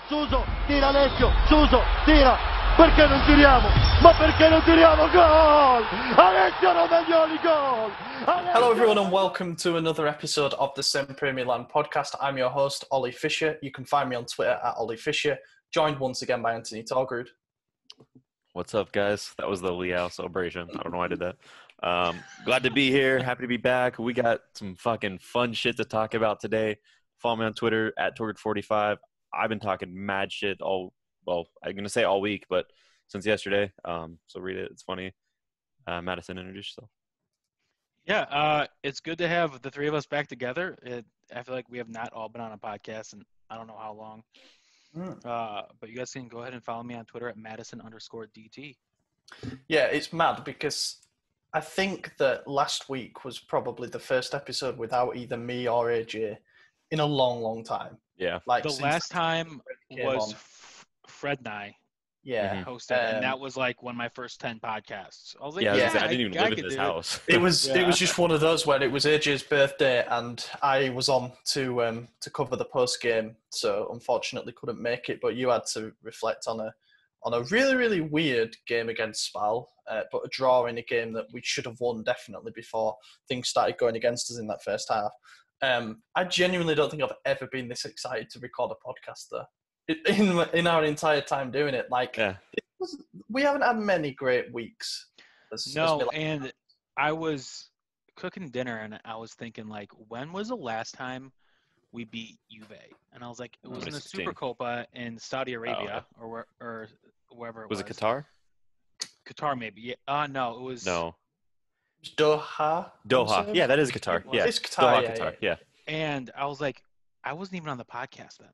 Suso, tira Alessio, Suso, tira, perché non tiriamo? Ma perché non tiriamo? Goal! Alessio Romagnoli, goal! Hello everyone and welcome to another episode of the SempreMilan podcast. I'm your host, Ollie Fisher. You can find me on Twitter at Ollie Fisher, joined once again by Anthony Torgrud. What's up, guys? That was the Liao celebration. I don't know why I did that. Glad to be here. Happy to be back. We got some fucking fun shit to talk about today. Follow me on Twitter at Torgrud45. I've been talking mad shit I'm going to say all week, but since yesterday. So read it. It's funny. Madison, introduce yourself. Yeah, it's good to have the three of us back together. I feel like we have not all been on a podcast in I don't know how long. But you guys can go ahead and follow me on Twitter at Madison_DT. Yeah, it's mad because I think that last week was probably the first episode without either me or AJ in a long, long time. Yeah. Like the last time was Fred and I hosted, and that was like one of my first 10 podcasts. I was like, I didn't even live in this house. It was just one of those where it was AJ's birthday and I was on to cover the post game, so unfortunately couldn't make it. But you had to reflect on a really, really weird game against Spal, but a draw in a game that we should have won definitely before things started going against us in that first half. I genuinely don't think I've ever been this excited to record a podcast though. In our entire time doing it, we haven't had many great weeks. And I was cooking dinner and I was thinking, like, when was the last time we beat Juve? And I was like, it was in the Supercopa in Saudi Arabia or wherever it was. Was it Qatar? Qatar, maybe. Yeah. No, it was. No. Doha. Yeah, that is Qatar. Yeah, it's Qatar. Qatar. Yeah. And I was like, I wasn't even on the podcast then.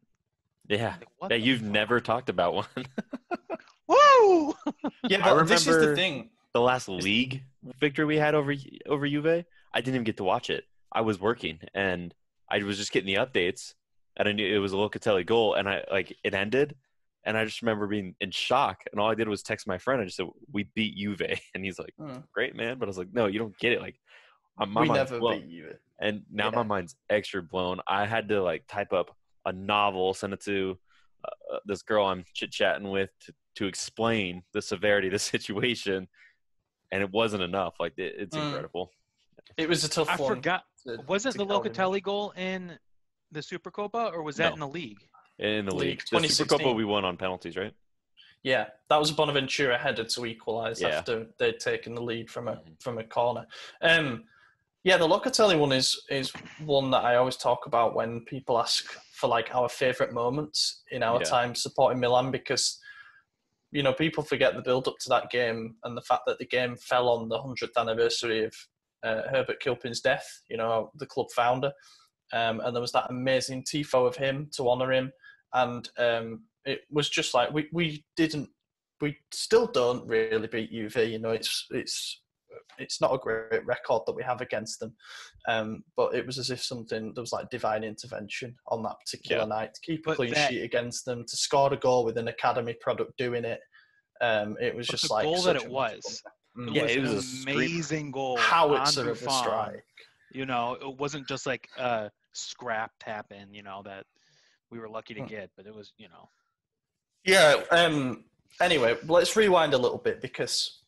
Yeah. Like, you've never talked about one. Woo! Yeah, but I remember this is the thing. The last league victory we had over Juve, I didn't even get to watch it. I was working, and I was just getting the updates, and I knew it was a Locatelli goal, and it ended, and I just remember being in shock, and all I did was text my friend. I just said, "We beat Juve," and he's like, "Great, man," but I was like, "No, you don't get it." Like, we never beat Juve, and now my mind's extra blown. I had to type up a novel, send it to this girl I'm chit-chatting with to explain the severity of the situation, and it wasn't enough. It's incredible. It was a tough one. I forgot. Was it the Locatelli goal in the Supercopa, or was that in the league? In the league. The Supercopa we won on penalties, right? Yeah, that was a Bonaventura header to equalise after they'd taken the lead from a corner. Yeah, the Locatelli one is one that I always talk about when people ask for our favourite moments in our time supporting Milan, because people forget the build up to that game and the fact that the game fell on the 100th anniversary of Herbert Kilpin's death, the club founder, and there was that amazing tifo of him to honour him, and it was just like we still don't really beat Juve. It's not a great record that we have against them, but it was as if there was divine intervention on that particular night to keep a clean sheet against them, to score a goal with an academy product doing it. It was just the goal that it was. It was an amazing goal. Howitzer of a strike. It wasn't just like a scrap tap in, that we were lucky to get, but it was, Yeah. Anyway, let's rewind a little bit, because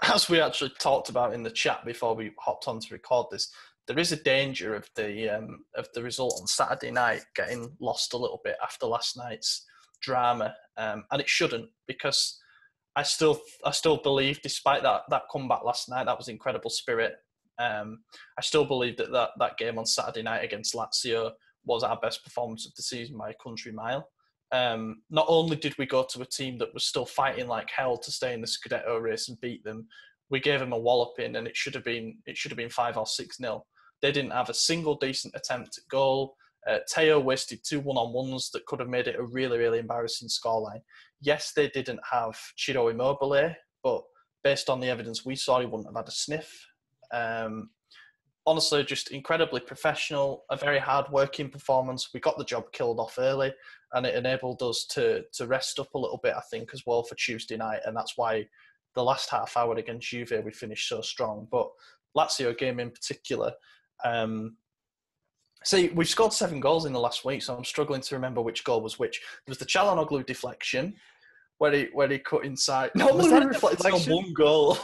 as we actually talked about in the chat before we hopped on to record this, there is a danger of the result on Saturday night getting lost a little bit after last night's drama, and it shouldn't, because I still believe, despite that comeback last night, that was incredible spirit. I still believe that game on Saturday night against Lazio was our best performance of the season by a country mile. Not only did we go to a team that was still fighting like hell to stay in the Scudetto race and beat them, we gave them a walloping, and it should have been 5 or 6-0. They didn't have a single decent attempt at goal. Teo wasted 2 1-on-1s that could have made it a really, really embarrassing scoreline. Yes, they didn't have Ciro Immobile, but based on the evidence we saw, he wouldn't have had a sniff. Honestly, just incredibly professional, a very hard-working performance. We got the job killed off early, and it enabled us to rest up a little bit, I think, as well for Tuesday night, and that's why the last half hour against Juve we finished so strong. But Lazio game in particular, See, we've scored 7 goals in the last week, so I'm struggling to remember which goal was which. There was the Çalhanoğlu deflection, where he cut inside. Normally we reflect on one goal.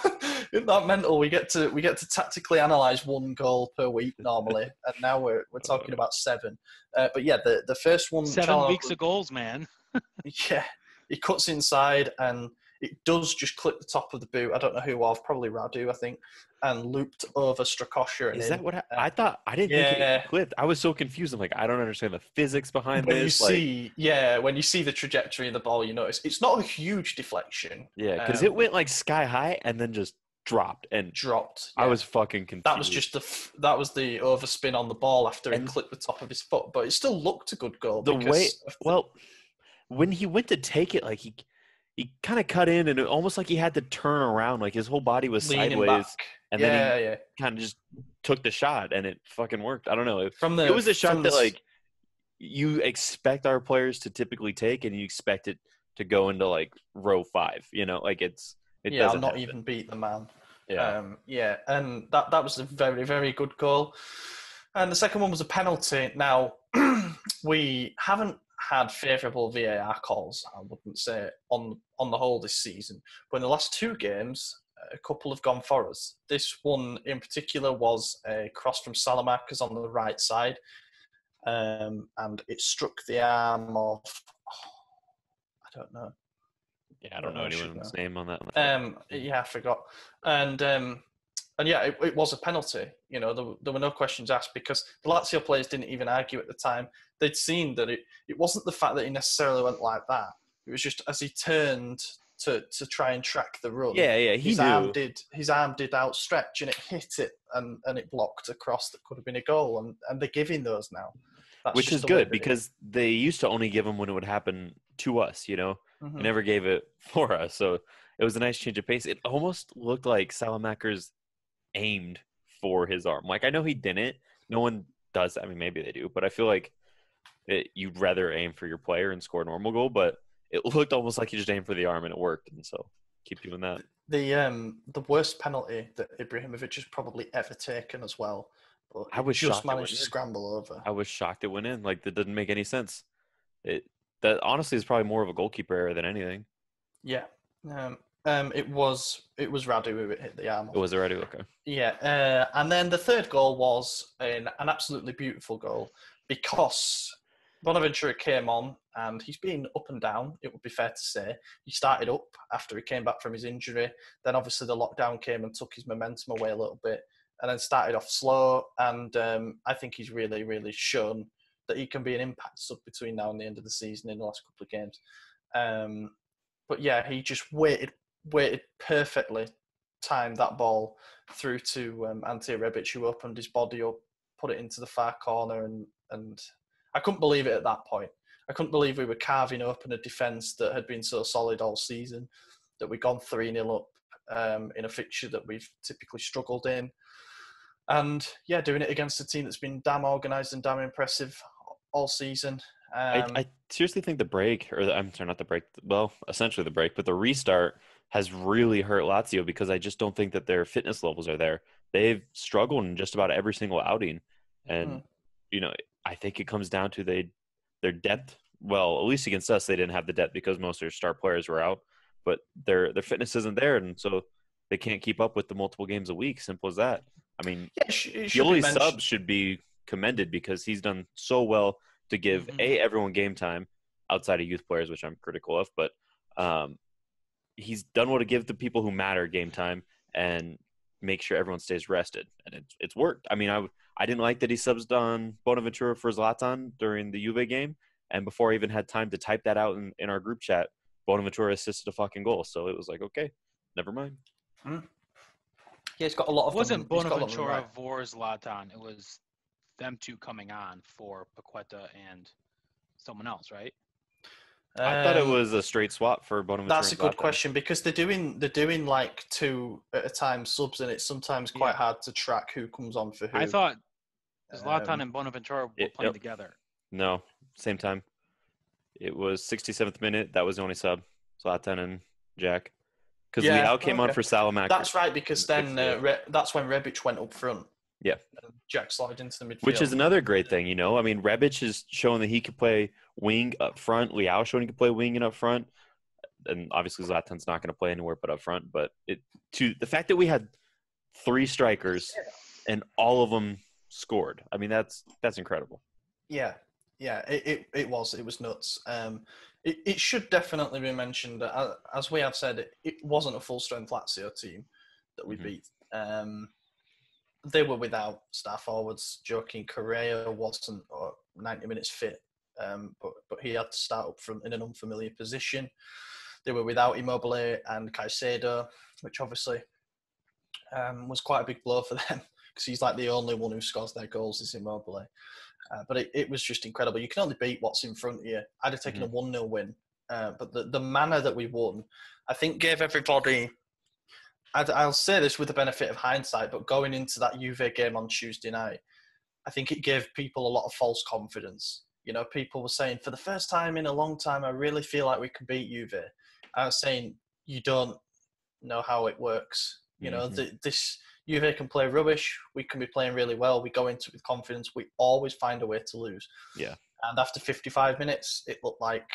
Isn't that mental? We get to tactically analyse one goal per week normally, and now we're talking about 7. But yeah, the first one. 7 weeks of goals, man. Yeah, he cuts inside and it does just clip the top of the boot. I don't know who of, probably Radu, I think, and looped over Strakosha. Is that what I thought? I didn't think it clipped. I was so confused. I'm like, I don't understand the physics behind this. When you see the trajectory of the ball, you notice it's not a huge deflection. Yeah, because it went like sky high and then just dropped. Yeah. I was fucking confused. That was just the overspin on the ball after he clipped the top of his foot, but it still looked a good goal. When he went to take it, like he kind of cut in and it almost like he had to turn around, like his whole body was leaning sideways, back. And then he kind of just took the shot and it fucking worked. I don't know. It was a shot that like you expect our players to typically take, and you expect it to go into like row 5. You know, like it doesn't not even beat the man. Yeah, and that was a very, very good goal. And the second one was a penalty. Now we haven't had favourable VAR calls, I wouldn't say, on the whole this season. But in the last 2 games, a couple have gone for us. This one in particular was a cross from Salamakers on the right side, and it struck the arm of, I don't know. Yeah, I don't know anyone's name on that. I forgot. And it was a penalty. You know, there were no questions asked because the Lazio players didn't even argue at the time. They'd seen that it wasn't the fact that he necessarily went like that. It was just as he turned to try and track the run. Yeah, his arm did outstretch and it hit it and it blocked a cross that could have been a goal. And they're giving those now. Which is good because they used to only give them when it would happen to us, you know? Mm-hmm. They never gave it for us. So it was a nice change of pace. It almost looked like Salamakers aimed for his arm. Like, I know he didn't. No one does that. I mean, maybe they do. But I feel like you'd rather aim for your player and score a normal goal. But it looked almost like he just aimed for the arm and it worked. And so keep doing that. The worst penalty that Ibrahimovic has probably ever taken as well. But I was just shocked managed to scramble over. I was shocked it went in. Like, that didn't make any sense. That honestly is probably more of a goalkeeper error than anything. Yeah. It was Radu who hit the arm. It was Radu, okay. Yeah. And then the third goal was an absolutely beautiful goal because Bonaventura came on and he's been up and down, it would be fair to say. He started up after he came back from his injury. Then obviously the lockdown came and took his momentum away a little bit. And then started off slow, and I think he's really, really shown that he can be an impact sub between now and the end of the season in the last couple of games. But yeah, he just waited perfectly, timed that ball through to Ante Rebic, who opened his body up, put it into the far corner, and I couldn't believe it at that point. I couldn't believe we were carving open a defence that had been so solid all season, that we'd gone 3-0 up in a fixture that we've typically struggled in. And yeah, doing it against a team that's been damn organised and damn impressive all season. I seriously think essentially the break, but the restart has really hurt Lazio because I just don't think that their fitness levels are there. They've struggled in just about every single outing. And, you know, I think it comes down to their depth. Well, at least against us, they didn't have the depth because most of their star players were out. But their fitness isn't there, and so they can't keep up with the multiple games a week. Simple as that. I mean, Pioli's sub should be commended because he's done so well to give everyone game time outside of youth players, which I'm critical of, but he's done well to give the people who matter game time and make sure everyone stays rested, and it's worked. I mean, I didn't like that he subs on Bonaventura for Zlatan during the Juve game, and before I even had time to type that out in our group chat, Bonaventura assisted a fucking goal, so it was like, okay, never mind. Yeah, he's got a lot of. It wasn't Bonaventura for Zlatan. It was them two coming on for Paqueta and someone else, right? I thought it was a straight swap for Bonaventura. That's a good question because they're doing like 2 at a time subs, and it's sometimes quite hard to track who comes on for who. I thought Zlatan and Bonaventura were playing together. No, same time. It was 67th minute. That was the only sub. Zlatan and Jack. Because Leao came on for Salamakers. That's right, because then that's when Rebic went up front. Yeah. Jack slide into the midfield. Which is another great thing, you know. I mean, Rebic has shown that he could play wing up front. Leao showing he could play wing and up front. And obviously Zlatan's not going to play anywhere but up front. But the fact that we had 3 strikers and all of them scored. I mean, that's incredible. Yeah, it was nuts. It should definitely be mentioned that, as we have said, it wasn't a full-strength Lazio team that we beat. They were without star forwards. Joaquin Correa wasn't 90 minutes fit, but he had to start up front in an unfamiliar position. They were without Immobile and Caicedo, which obviously was quite a big blow for them because he's like the only one who scores their goals is Immobile. But it was just incredible. You can only beat what's in front of you. I'd have taken a 1-0 win. But the manner that we won, I think gave everybody... I'll say this with the benefit of hindsight, but going into that Juve game on Tuesday night, I think it gave people a lot of false confidence. You know, people were saying, for the first time in a long time, I really feel like we can beat Juve. I was saying, you don't know how it works. You know, this Juve can play rubbish. We can be playing really well. We go into it with confidence. We always find a way to lose. Yeah. And after 55 minutes, it looked like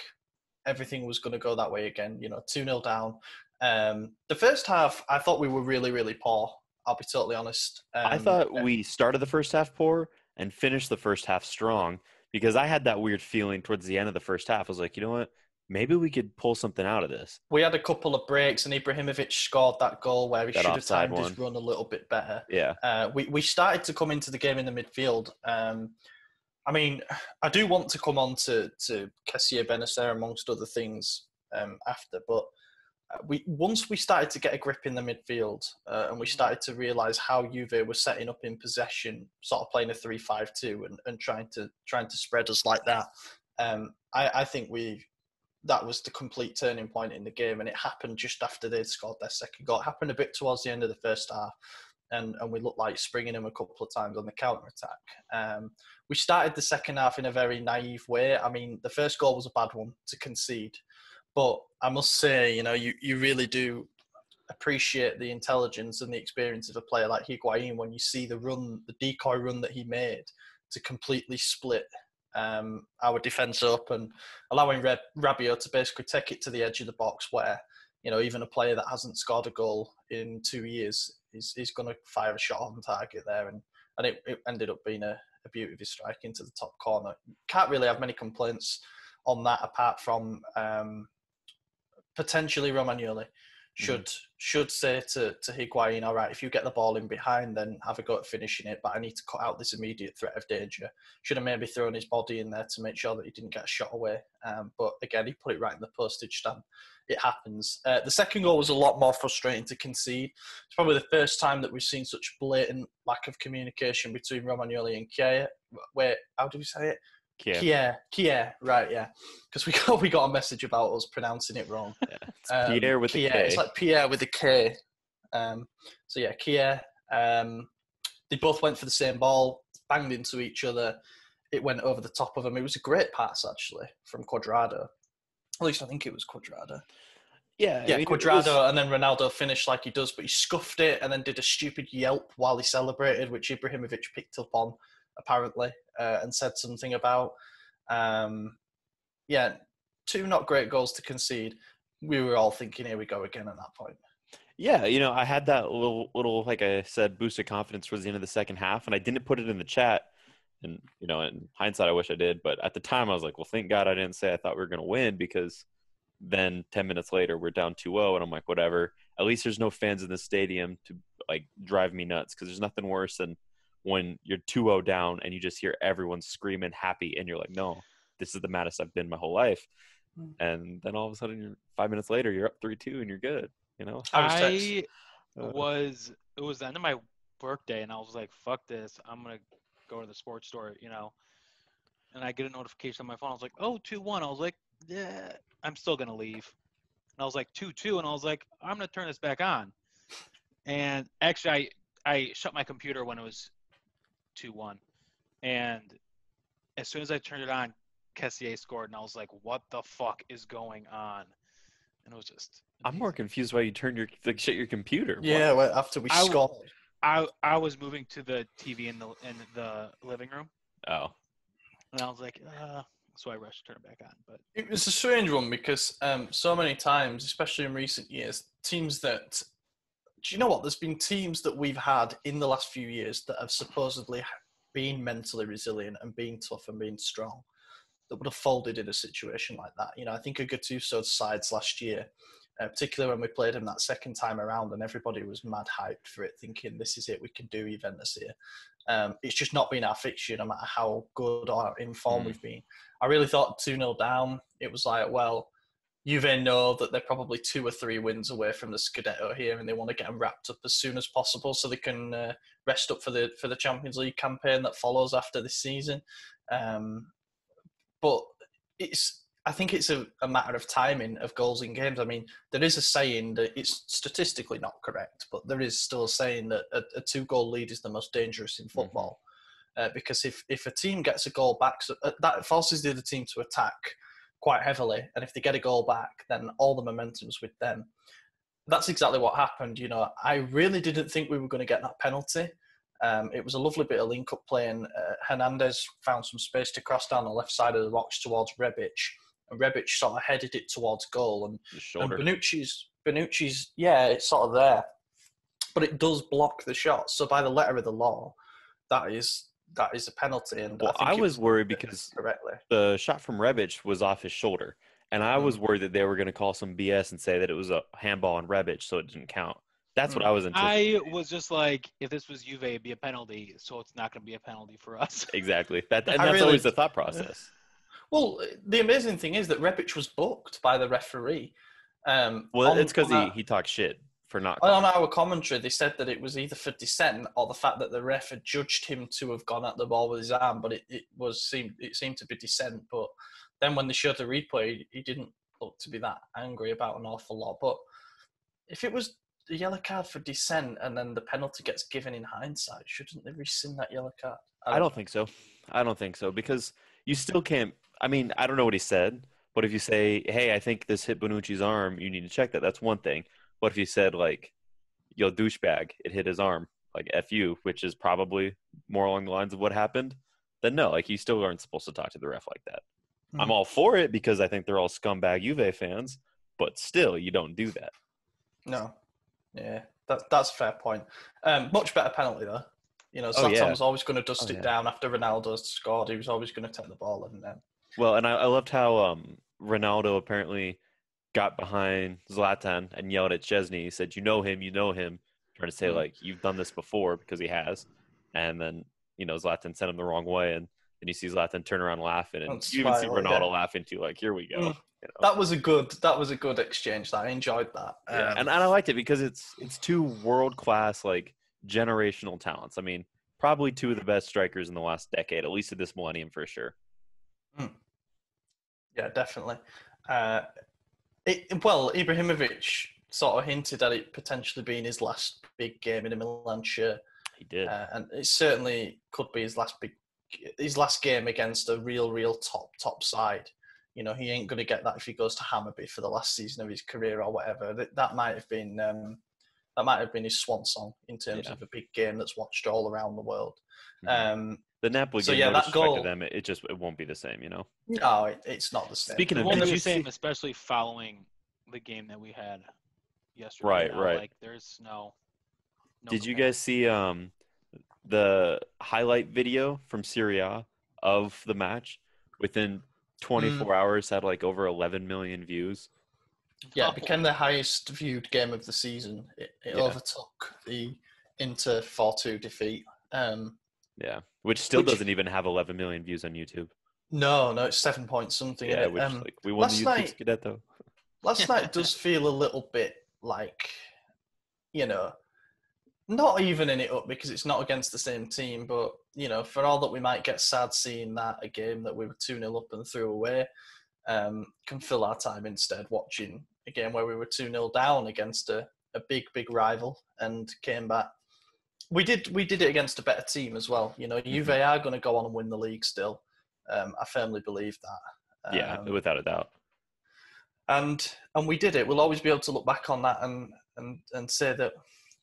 everything was going to go that way again. You know, 2-0 down. The first half, I thought we were really, really poor. I'll be totally honest. I thought we started the first half poor and finished the first half strong because I had that weird feeling towards the end of the first half. I was like, you know what? Maybe we could pull something out of this. We had a couple of breaks, and Ibrahimovic scored that goal where he should have timed his run a little bit better. Yeah. We started to come into the game in the midfield. I mean, I do want to come on to Kessié Benacer amongst other things after, but once we started to get a grip in the midfield and we started to realise how Juve was setting up in possession, sort of playing a 3-5-2 and trying to spread us like that, I think that was the complete turning point in the game, and it happened just after they'd scored their second goal. It happened a bit towards the end of the first half, and we looked like springing them a couple of times on the counter-attack. We started the second half in a very naive way. I mean, the first goal was a bad one to concede, but I must say, you know, you really do appreciate the intelligence and the experience of a player like Higuain when you see the decoy run that he made to completely split our defence up and allowing Rabiot to basically take it to the edge of the box where, you know, even a player that hasn't scored a goal in 2 years is going to fire a shot on target there. And it ended up being a beautiful strike into the top corner. Can't really have many complaints on that apart from potentially Romagnoli should say to Higuain, all right, if you get the ball in behind, then have a go at finishing it, but I need to cut out this immediate threat of danger. Should have maybe thrown his body in there to make sure that he didn't get a shot away. But again, he put it right in the postage stamp. It happens. The second goal was a lot more frustrating to concede. It's probably the first time that we've seen such blatant lack of communication between Romagnoli and Kessié. Wait, how do we say it? Kessié, right, yeah. Because we got a message about us pronouncing it wrong. Yeah. It's Pierre with a K. It's like Pierre with a K. So yeah, Kessié. They both went for the same ball, banged into each other. It went over the top of them. It was a great pass, actually, from Cuadrado. At least I think it was Cuadrado. Yeah, I mean, Cuadrado, and then Ronaldo finished like he does, but he scuffed it and then did a stupid yelp while he celebrated, which Ibrahimovic picked up on, apparently, and said something about. Yeah, 2 not great goals to concede. We were all thinking, here we go again at that point. Yeah, you know, I had that little, like I said, boost of confidence towards the end of the second half, and I didn't put it in the chat. And, you know, in hindsight, I wish I did. But at the time, I was like, well, thank God I didn't say I thought we were going to win, because then 10 minutes later, we're down 2-0, and I'm like, whatever. At least there's no fans in the stadium to, like, drive me nuts, because there's nothing worse than when you're 2-0 down and you just hear everyone screaming happy, and you're like, no, this is the maddest I've been my whole life. And then all of a sudden, 5 minutes later, you're up 3-2, and you're good, you know? It was the end of my workday, and I was like, fuck this. I'm going to go to the sports store, you know? And I get a notification on my phone. I was like, oh, 2-1. I was like, yeah, I'm still going to leave. And I was like, 2-2. And I was like, I'm going to turn this back on. And actually, I shut my computer when it was 2-1. And as soon as I turned it on, Kessié scored. And I was like, what the fuck is going on? And it was just amazing. I'm more confused why you turned shut your computer. Yeah, well, after we scored. I was moving to the TV in the living room, Oh, and I was like, so I rushed to turn it back on. But It was a strange one because so many times, especially in recent years, teams that do you know what? There's been teams that we've had in the last few years that have supposedly been mentally resilient and been tough and been strong that would have folded in a situation like that. You know, I think of Gattuso's sides last year, particularly when we played him that second time around and everybody was mad hyped for it, thinking this is it, we can do Juventus here. It's just not been our fixture, no matter how good or in form we've been. I really thought 2-0 down, it was like, well, Juve know that they're probably 2 or 3 wins away from the Scudetto here, and they want to get them wrapped up as soon as possible so they can rest up for the Champions League campaign that follows after this season. But I think it's a matter of timing of goals in games. I mean, there is a saying that it's statistically not correct, but there is still a saying that a 2-goal lead is the most dangerous in football. Because if a team gets a goal back, so that forces the other team to attack quite heavily, and if they get a goal back, then all the momentum's with them. That's exactly what happened. You know, I really didn't think we were going to get that penalty. It was a lovely bit of link-up play, and Hernandez found some space to cross down the left side of the box towards Rebic, and Rebic sort of headed it towards goal, and Bonucci's, yeah, it's sort of there, but it does block the shot. So by the letter of the law, that is a penalty. And well, I was worried because the shot from Rebic was off his shoulder, and I was worried that they were going to call some BS and say that it was a handball on Rebic, so it didn't count. That's what I was anticipating. I was just like, if this was Juve, it'd be a penalty, so it's not going to be a penalty for us. Exactly. That's always the thought process. Well, the amazing thing is that Rebic was booked by the referee. It's because he talked shit for not. On our commentary, they said that it was either for dissent or the fact that the ref had judged him to have gone at the ball with his arm, but it seemed to be dissent. But then when they showed the replay, he didn't look to be that angry about an awful lot. But if it was the yellow card for dissent and then the penalty gets given in hindsight, shouldn't they rescind that yellow card? I don't think so. I don't think so, because you still can't. I mean, I don't know what he said, but if you say, hey, I think this hit Bonucci's arm, you need to check that. That's one thing. But if you said, like, yo, douchebag, it hit his arm, like, F you, which is probably more along the lines of what happened, then no, like, you still aren't supposed to talk to the ref like that. I'm all for it because I think they're all scumbag Juve fans, but still, you don't do that. No. Yeah, that's a fair point. Much better penalty, though. You know, Zlatan was always going to dust it down after Ronaldo scored. He was always going to take the ball. Well, and I loved how Ronaldo apparently got behind Zlatan and yelled at Chesney. He said, you know him, trying to say, like, you've done this before, because he has. And then, you know, Zlatan sent him the wrong way, and then you see Zlatan turn around laughing, and you even see Ronaldo laughing too, like, here we go. You know? That was a good exchange. I enjoyed that. And I liked it because it's 2 world-class, like, generational talents. I mean, probably 2 of the best strikers in the last decade, at least of this millennium for sure. Yeah, definitely. Ibrahimovic sort of hinted at it potentially being his last big game in a Milan shirt. He did. And it certainly could be his last game against a real top side. You know, he ain't going to get that if he goes to Hammarby for the last season of his career or whatever. That might have been his swan song in terms of a big game that's watched all around the world. The Napoli game, that goal to them, it won't be the same, you know. No, it's not the same. Speaking of, it won't be the same, especially following the game that we had yesterday. Right. Like, there's no. Did you guys see the highlight video from Serie A of the match? Within 24 hours, had like over 11 million views. Yeah, it became the highest viewed game of the season. It overtook the Inter 4-2 defeat. Which still doesn't even have 11 million views on YouTube. No, it's 7 point something. Yeah, which like we won the YouTube Scudetto. Last night does feel a little bit like, you know, not evening it up because it's not against the same team, but, you know, for all that we might get sad seeing that a game that we were 2-0 up and threw away, can fill our time instead watching a game where we were 2-0 down against a big rival and came back. We did it against a better team as well. You know, Juve are going to go on and win the league still. I firmly believe that. Without a doubt. And we did it. We'll always be able to look back on that and say that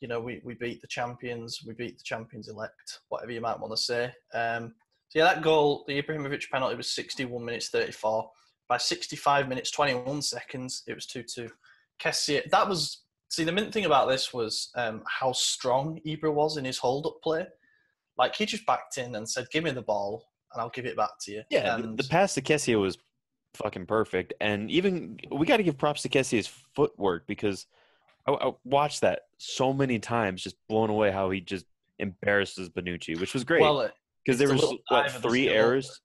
we beat the champions, we beat the champions elect, whatever you might want to say. So yeah, that goal, the Ibrahimovic penalty, was 61 minutes 34. By 65 minutes 21 seconds, it was 2-2. Kessié, that was, see, the main thing about this was how strong Ibra was in his hold-up play. Like, he just backed in and said, give me the ball, and I'll give it back to you. Yeah, and the pass to Kessié was fucking perfect. And even, we got to give props to Kessié's footwork, because I watched that so many times, just blown away how he just embarrasses Bonucci, which was great. Well, because there was, three errors?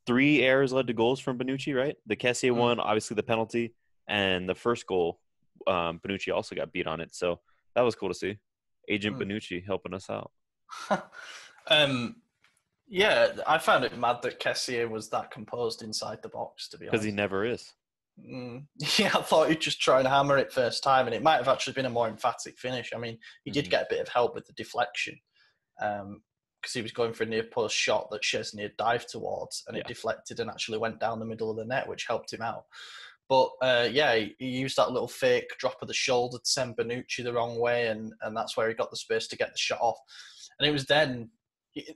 3 errors led to goals from Bonucci, right? The Kessié one, obviously the penalty, and the first goal, Bonucci also got beat on it. So that was cool to see. Agent Bonucci helping us out. Yeah, I found it mad that Kessié was that composed inside the box, to be honest. Because he never is. Yeah, I thought he'd just try and hammer it first time, and it might have actually been a more emphatic finish. I mean, he did get a bit of help with the deflection, because he was going for a near post shot that Szczesny had dived towards, and it deflected and actually went down the middle of the net, which helped him out. But he used that little fake drop of the shoulder to send Bonucci the wrong way, and that's where he got the space to get the shot off. And it was then,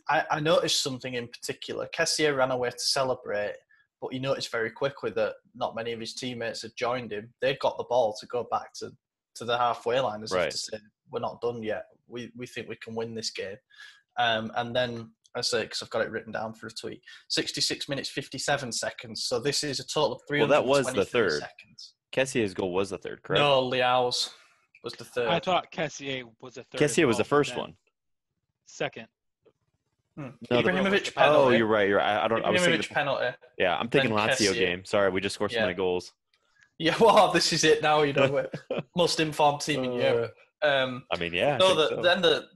I noticed something in particular. Kessié ran away to celebrate, but he noticed very quickly that not many of his teammates had joined him. They'd got the ball to go back to the halfway line, as if to say, we're not done yet. We think we can win this game. And then, I say, because I've got it written down for a tweet, 66 minutes, 57 seconds. So this is a total of 323 Well, that was the third. seconds. Kessié's goal was the third, correct? No, Leao's was the third. I thought Kessié was the third. Kessié was the first one. Second. No, Ibrahimovic penalty. Oh, you're right. I was thinking penalty. Yeah, I'm thinking Then Lazio Kessié. game. Sorry, we just scored so many goals. Yeah, well, this is it now. We're most informed team in Europe. I mean, yeah. Then the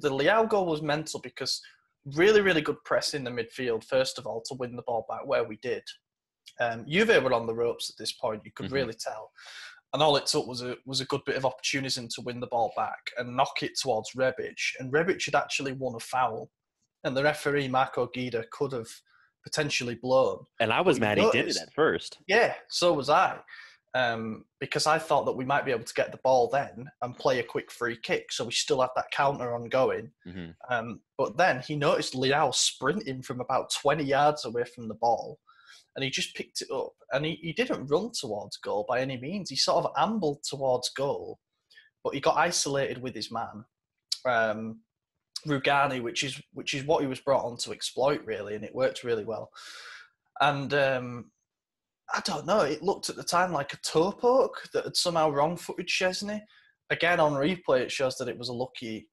Leao goal was mental, because really, really good press in the midfield, first of all, to win the ball back where we did. Juve were on the ropes at this point, you could really tell. And all it took was a good bit of opportunism to win the ball back and knock it towards Rebic. And Rebic had actually won a foul. And the referee, Marco Guida, could have potentially blown. And I was mad he did it at first. Yeah, so was I. Because I thought that we might be able to get the ball then and play a quick free kick, so we still had that counter ongoing. But then he noticed Leao sprinting from about 20 yards away from the ball, and he just picked it up. And he didn't run towards goal by any means. He sort of ambled towards goal, but he got isolated with his man, Rugani, which is what he was brought on to exploit, really, and it worked really well. And I don't know, it looked at the time like a toe poke that had somehow wrong-footed Szczesny. Again, on replay, it shows that it was a lucky,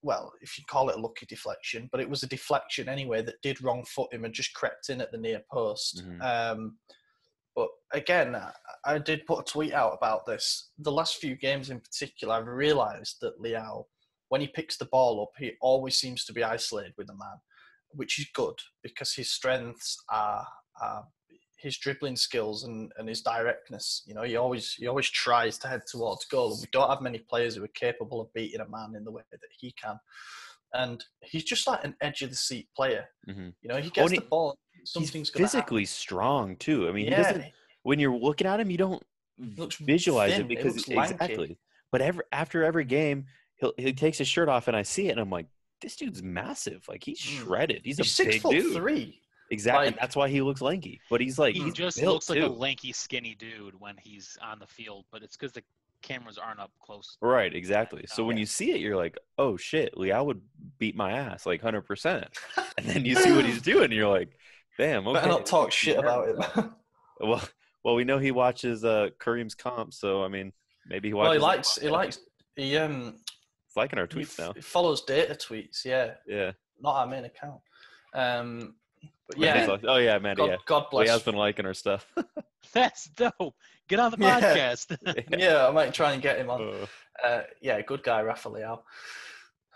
well, if you call it a lucky deflection, but it was a deflection anyway that did wrong-foot him and just crept in at the near post. But again, I did put a tweet out about this. The last few games in particular, I've realised that Leao, when he picks the ball up, he always seems to be isolated with a man, which is good, because his strengths are his dribbling skills and his directness. You know, he always tries to head towards goal, and we don't have many players who are capable of beating a man in the way that he can. And he's just like an edge of the seat player. You know, he gets the ball. Something's he's physically strong too. I mean, he doesn't. When you're looking at him, you don't visualize it because exactly. But after every game, he takes his shirt off, and I see it, and I'm like, this dude's massive. Like, he's shredded. He's a big dude. 6'3". Exactly. Like, that's why he looks lanky. But he's like, he just looks like a lanky, skinny dude when he's on the field. But it's because the cameras aren't up close. Right. Exactly. So when you see it, you're like, oh shit, Leao would beat my ass like 100%. And then you see what he's doing, and you're like, damn. Okay. Better not talk shit about it. Well, we know he watches Kareem's comp, so I mean, maybe he watches. Well, He's liking our tweets now. He follows data tweets, yeah. Yeah. Not our main account. But yeah. Oh yeah, Mandy. God bless. He has been liking our stuff. That's dope. Get on the podcast. Yeah, I might try and get him on. Good guy, Rafa Leao.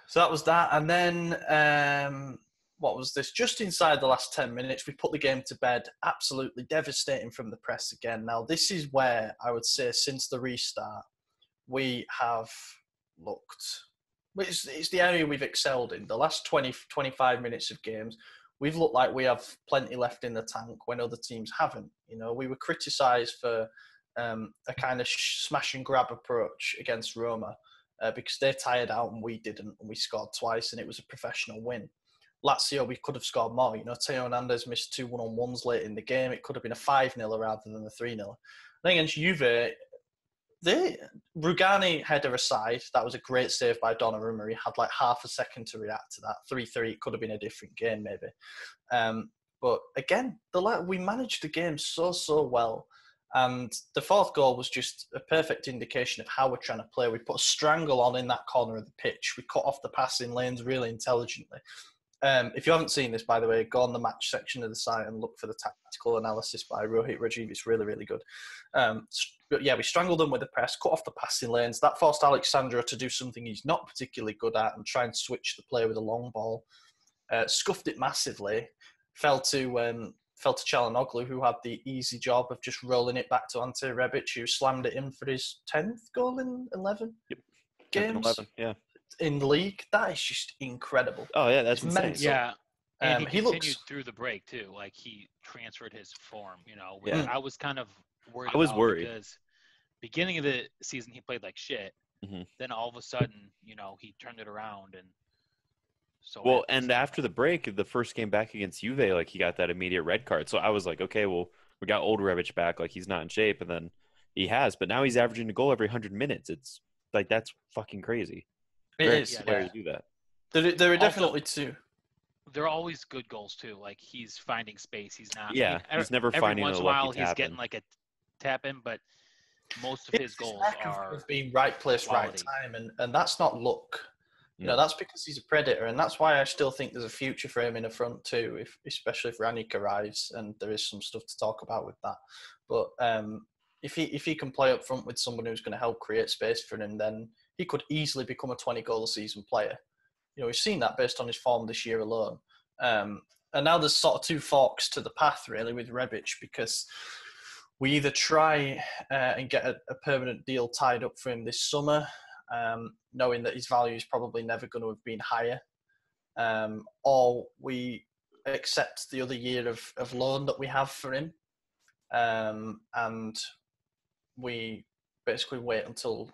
So that was that, and then what was this? Just inside the last 10 minutes, we put the game to bed. Absolutely devastating from the press again. Now, this is where I would say since the restart, we have looked. It's the area we've excelled in. The last 20, 25 minutes of games, we've looked like we have plenty left in the tank when other teams haven't. You know, we were criticised for a kind of smash and grab approach against Roma. because they tired out and we didn't, and we scored twice, and it was a professional win. Lazio, we could have scored more. Teo Hernandez missed 2 1-on-1s late in the game. It could have been a 5-0 rather than a 3-0. I think against Juve, Rugani header aside, that was a great save by Donnarumma. He had like half a second to react to that. 3-3, it could have been a different game maybe. But again, we managed the game so well. And the fourth goal was just a perfect indication of how we're trying to play. We put a strangle on in that corner of the pitch. We cut off the passing lanes really intelligently. If you haven't seen this, by the way, go on the match section of the site and look for the tactical analysis by Rohit Rajiv. It's really, really good. But yeah, we strangled them with the press, cut off the passing lanes. That forced Alexandro to do something he's not particularly good at and try and switch the play with a long ball. Scuffed it massively. Fell to Çalhanoğlu, who had the easy job of just rolling it back to Ante Rebic, who slammed it in for his 10th goal in 11 games. 11, yeah. In the league. That is just incredible. Oh, yeah, that's insane. mental. Yeah. And he continued looks through the break, too. Like, he transferred his form, which Yeah. I was kind of worried I was about worried. because beginning of the season, he played like shit. Mhm. Then all of a sudden, he turned it around. And so Well, and after the break, the first game back against Juve, like, he got that immediate red card. So I was like, okay, well, we got old Rebic back. Like, he's not in shape. And then he has. But now he's averaging a goal every 100 minutes. It's like, that's fucking crazy. It Very is. few players do that. There are definitely two. They're always good goals, too. Like, he's finding space. He's not. Yeah, he's never every finding once a in a while, lucky he's tap getting in. like a tap in, but most of his goals are of being right place, quality. right time, and that's not luck. No. That's because he's a predator, and that's why I still think there's a future for him in the front too, especially if Ranić arrives, and there is some stuff to talk about with that. But if he can play up front with someone who's going to help create space for him, then he could easily become a 20-goal a season player. We've seen that based on his form this year alone. And now there's sort of two forks to the path, really, with Rebic, because we either try and get a permanent deal tied up for him this summer, knowing that his value is probably never going to have been higher, or we accept the other year of loan that we have for him, and we basically wait until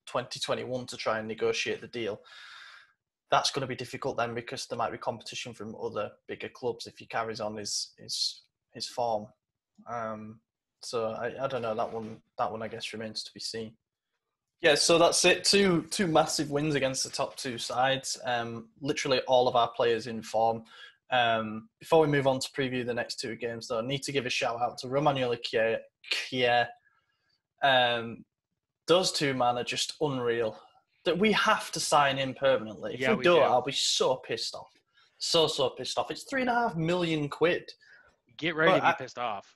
2021 to try and negotiate the deal. That's going to be difficult then, because there might be competition from other bigger clubs if he carries on his form. So I don't know, that one I guess remains to be seen. Yeah, so that's it. Two massive wins against the top two sides. Literally all of our players in form. Before we move on to preview the next two games, though, I need to give a shout out to Romagnoli Kier. Those two men are just unreal. That we have to sign him permanently. If we don't, I'll be so pissed off. So pissed off. It's £3.5 million. Get ready to be pissed off.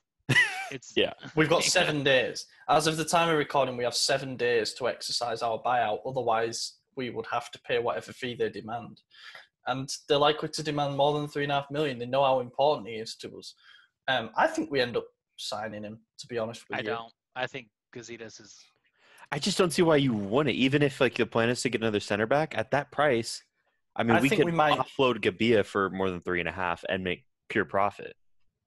Yeah. We've got 7 days. As of the time of recording, we have 7 days to exercise our buyout. Otherwise, we would have to pay whatever fee they demand. And they're likely to demand more than £3.5 million. They know how important he is to us. I think we end up signing him, to be honest with you. I don't. I think Gazidis is... I just don't see why you wouldn't. Even if the plan is to get another center back at that price, I mean, we could offload Gabia for more than 3.5 and make pure profit.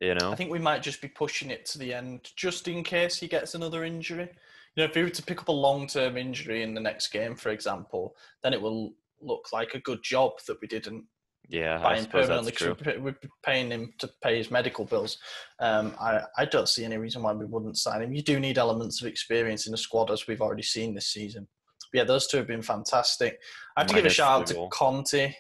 I think we might just be pushing it to the end, just in case he gets another injury. If he were to pick up a long-term injury in the next game, for example, then it will look like a good job that we didn't buy him permanently, because we're paying him to pay his medical bills. I don't see any reason why we wouldn't sign him. You do need elements of experience in the squad, as we've already seen this season. But yeah, those two have been fantastic. I have to give a shout out to Conte.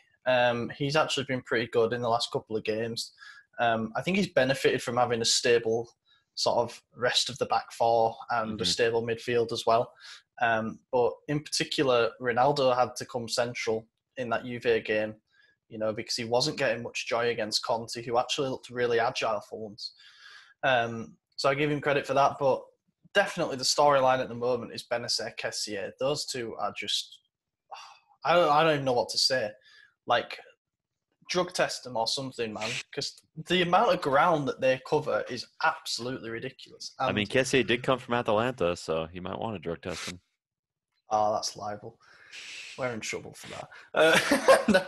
He's actually been pretty good in the last couple of games. I think he's benefited from having a stable sort of rest of the back four and a stable midfield as well. But in particular, Ronaldo had to come central in that Juve game, because he wasn't getting much joy against Conte, who actually looked really agile for once. So I give him credit for that. But definitely the storyline at the moment is Benacer, Kessié. Those two are just... I don't even know what to say. Like... drug test them or something, man, because the amount of ground that they cover is absolutely ridiculous. And, I mean, Kessié did come from Atalanta, so you might want to drug test him. Oh, that's libel. We're in trouble for that.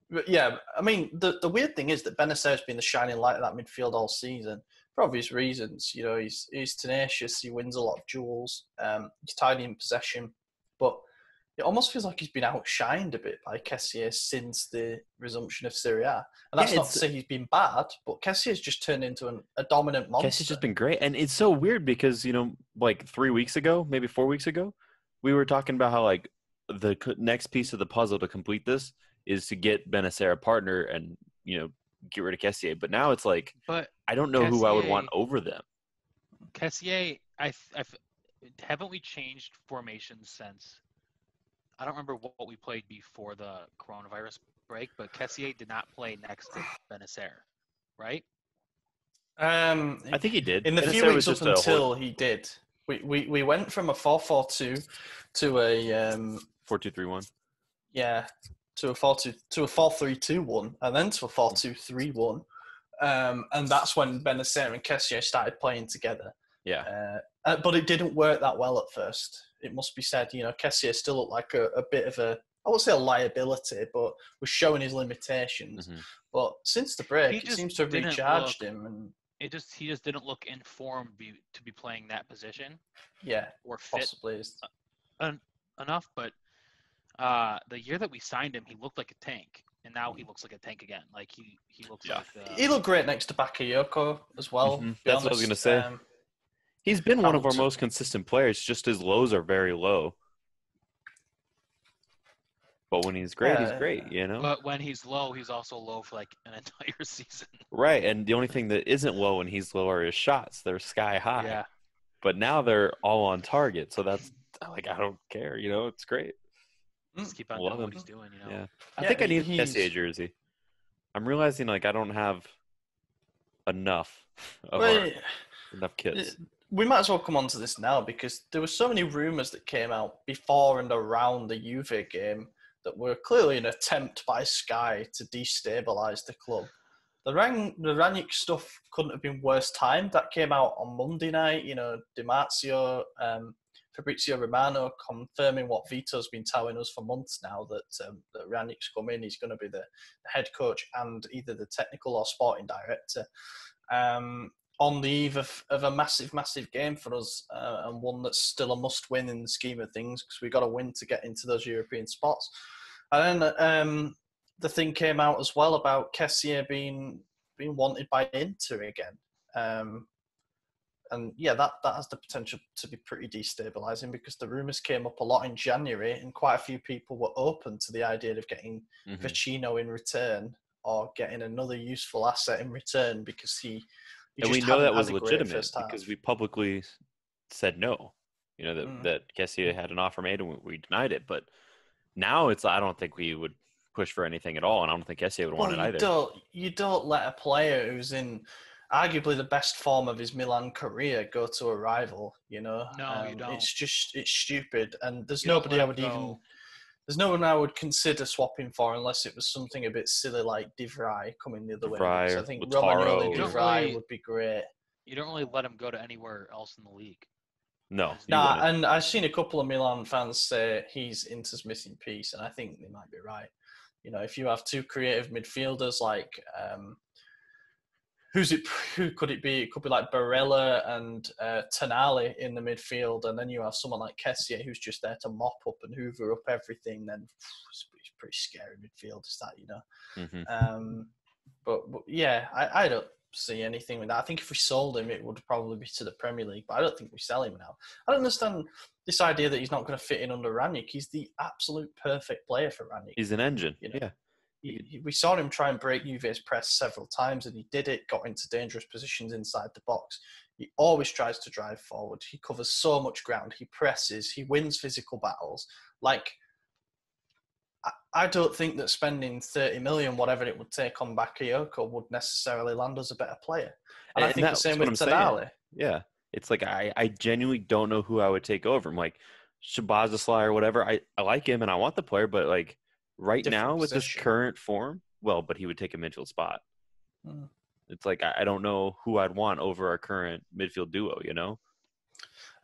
But yeah, I mean, the weird thing is that Benacer has been the shining light of that midfield all season for obvious reasons. He's tenacious. He wins a lot of duels. He's tidy in possession, but it almost feels like he's been outshined a bit by Kessié since the resumption of Serie A. And that's not to say he's been bad, but Kessié's just turned into a dominant monster. Kessié's just been great. And it's so weird because, you know, like 3 weeks ago, maybe 4 weeks ago, we were talking about how, like, the next piece of the puzzle to complete this is to get Benacer a partner and, you know, get rid of Kessié. But now it's like, but I don't know who I would want over them. Kessié, haven't we changed formations since? I don't remember what we played before the coronavirus break, but Kessié did not play next to Benacer, right? I think he did. In the few weeks up until he did. We went from a 4-4-2 to a 4-2-3-1. Yeah, to a 4-3-2-1, and then to a 4-2-3-1. And that's when Benacer and Kessié started playing together. Yeah. But it didn't work that well at first. It must be said, you know, Kessié still looked like a bit of a, I won't say a liability, but was showing his limitations. Mm-hmm. But since the break, it seems to have recharged him. And he just didn't look in form to be playing that position. Yeah, or fit possibly enough. But the year that we signed him, he looked like a tank, and now he looks like a tank again. Like he looks like he looked great next to Bakayoko as well. Mm-hmm. That's what I was gonna say. He's been one of our most consistent players. Just his lows are very low. But when he's great, he's great, you know? But when he's low, he's also low for like an entire season. Right, and the only thing that isn't low when he's low are his shots. They're sky high. Yeah. But now they're all on target, so that's, like, I don't care, you know? It's great. Just keep on doing what he's doing, you know? Yeah. I think I need a Kessié jersey. I'm realizing, like, I don't have enough of enough kits. We might as well come on to this now because there were so many rumours that came out before and around the Juve game that were clearly an attempt by Sky to destabilise the club. The Ranić stuff couldn't have been worse timed. That came out on Monday night. You know, Di Marzio, Fabrizio Romano confirming what Vito's been telling us for months now, that Ranić come in, he's going to be the head coach and either the technical or sporting director. On the eve of a massive, massive game for us, and one that's still a must-win in the scheme of things because we've got to win to get into those European spots. And then the thing came out as well about Kessié being wanted by Inter again. And yeah, that has the potential to be pretty destabilising because the rumours came up a lot in January and quite a few people were open to the idea of getting Vecino in return or getting another useful asset in return because and we know that was legitimate because we publicly said no. You know, that Kessié had an offer made and we denied it. But now I don't think we would push for anything at all, and I don't think Kessié would want it either. You don't let a player who's in arguably the best form of his Milan career go to a rival, you know? No, you don't. It's stupid, and there's nobody I would consider swapping for unless it was something a bit silly like De Vrij coming the other way. I think Romagnoli De Vrij would be great. You don't really let him go to anywhere else in the league. No. And I've seen a couple of Milan fans say he's Inter's missing piece, and I think they might be right. You know, if you have two creative midfielders like who could it be? It could be like Barella and Tonali in the midfield, and then you have someone like Kessié who's just there to mop up and hoover up everything. Then it's pretty scary midfield, is that, you know? But yeah, I don't see anything with that. I think if we sold him, it would probably be to the Premier League, but I don't think we sell him now. I don't understand this idea that he's not going to fit in under Ranić. He's the absolute perfect player for Ranić. He's an engine, you know? Yeah. We saw him try and break Juve's press several times, and he did it, got into dangerous positions inside the box. He always tries to drive forward. He covers so much ground. He presses. He wins physical battles. Like, I don't think that spending 30 million, whatever it would take on Bakayoko, would necessarily land us a better player. And I think the same with Tonali. Yeah. It's like, I genuinely don't know who I would take over. I'm like, Shabazasly or whatever. I like him and I want the player, but like, right now, with this current form, but he would take a midfield spot. It's like, I don't know who I'd want over our current midfield duo, you know?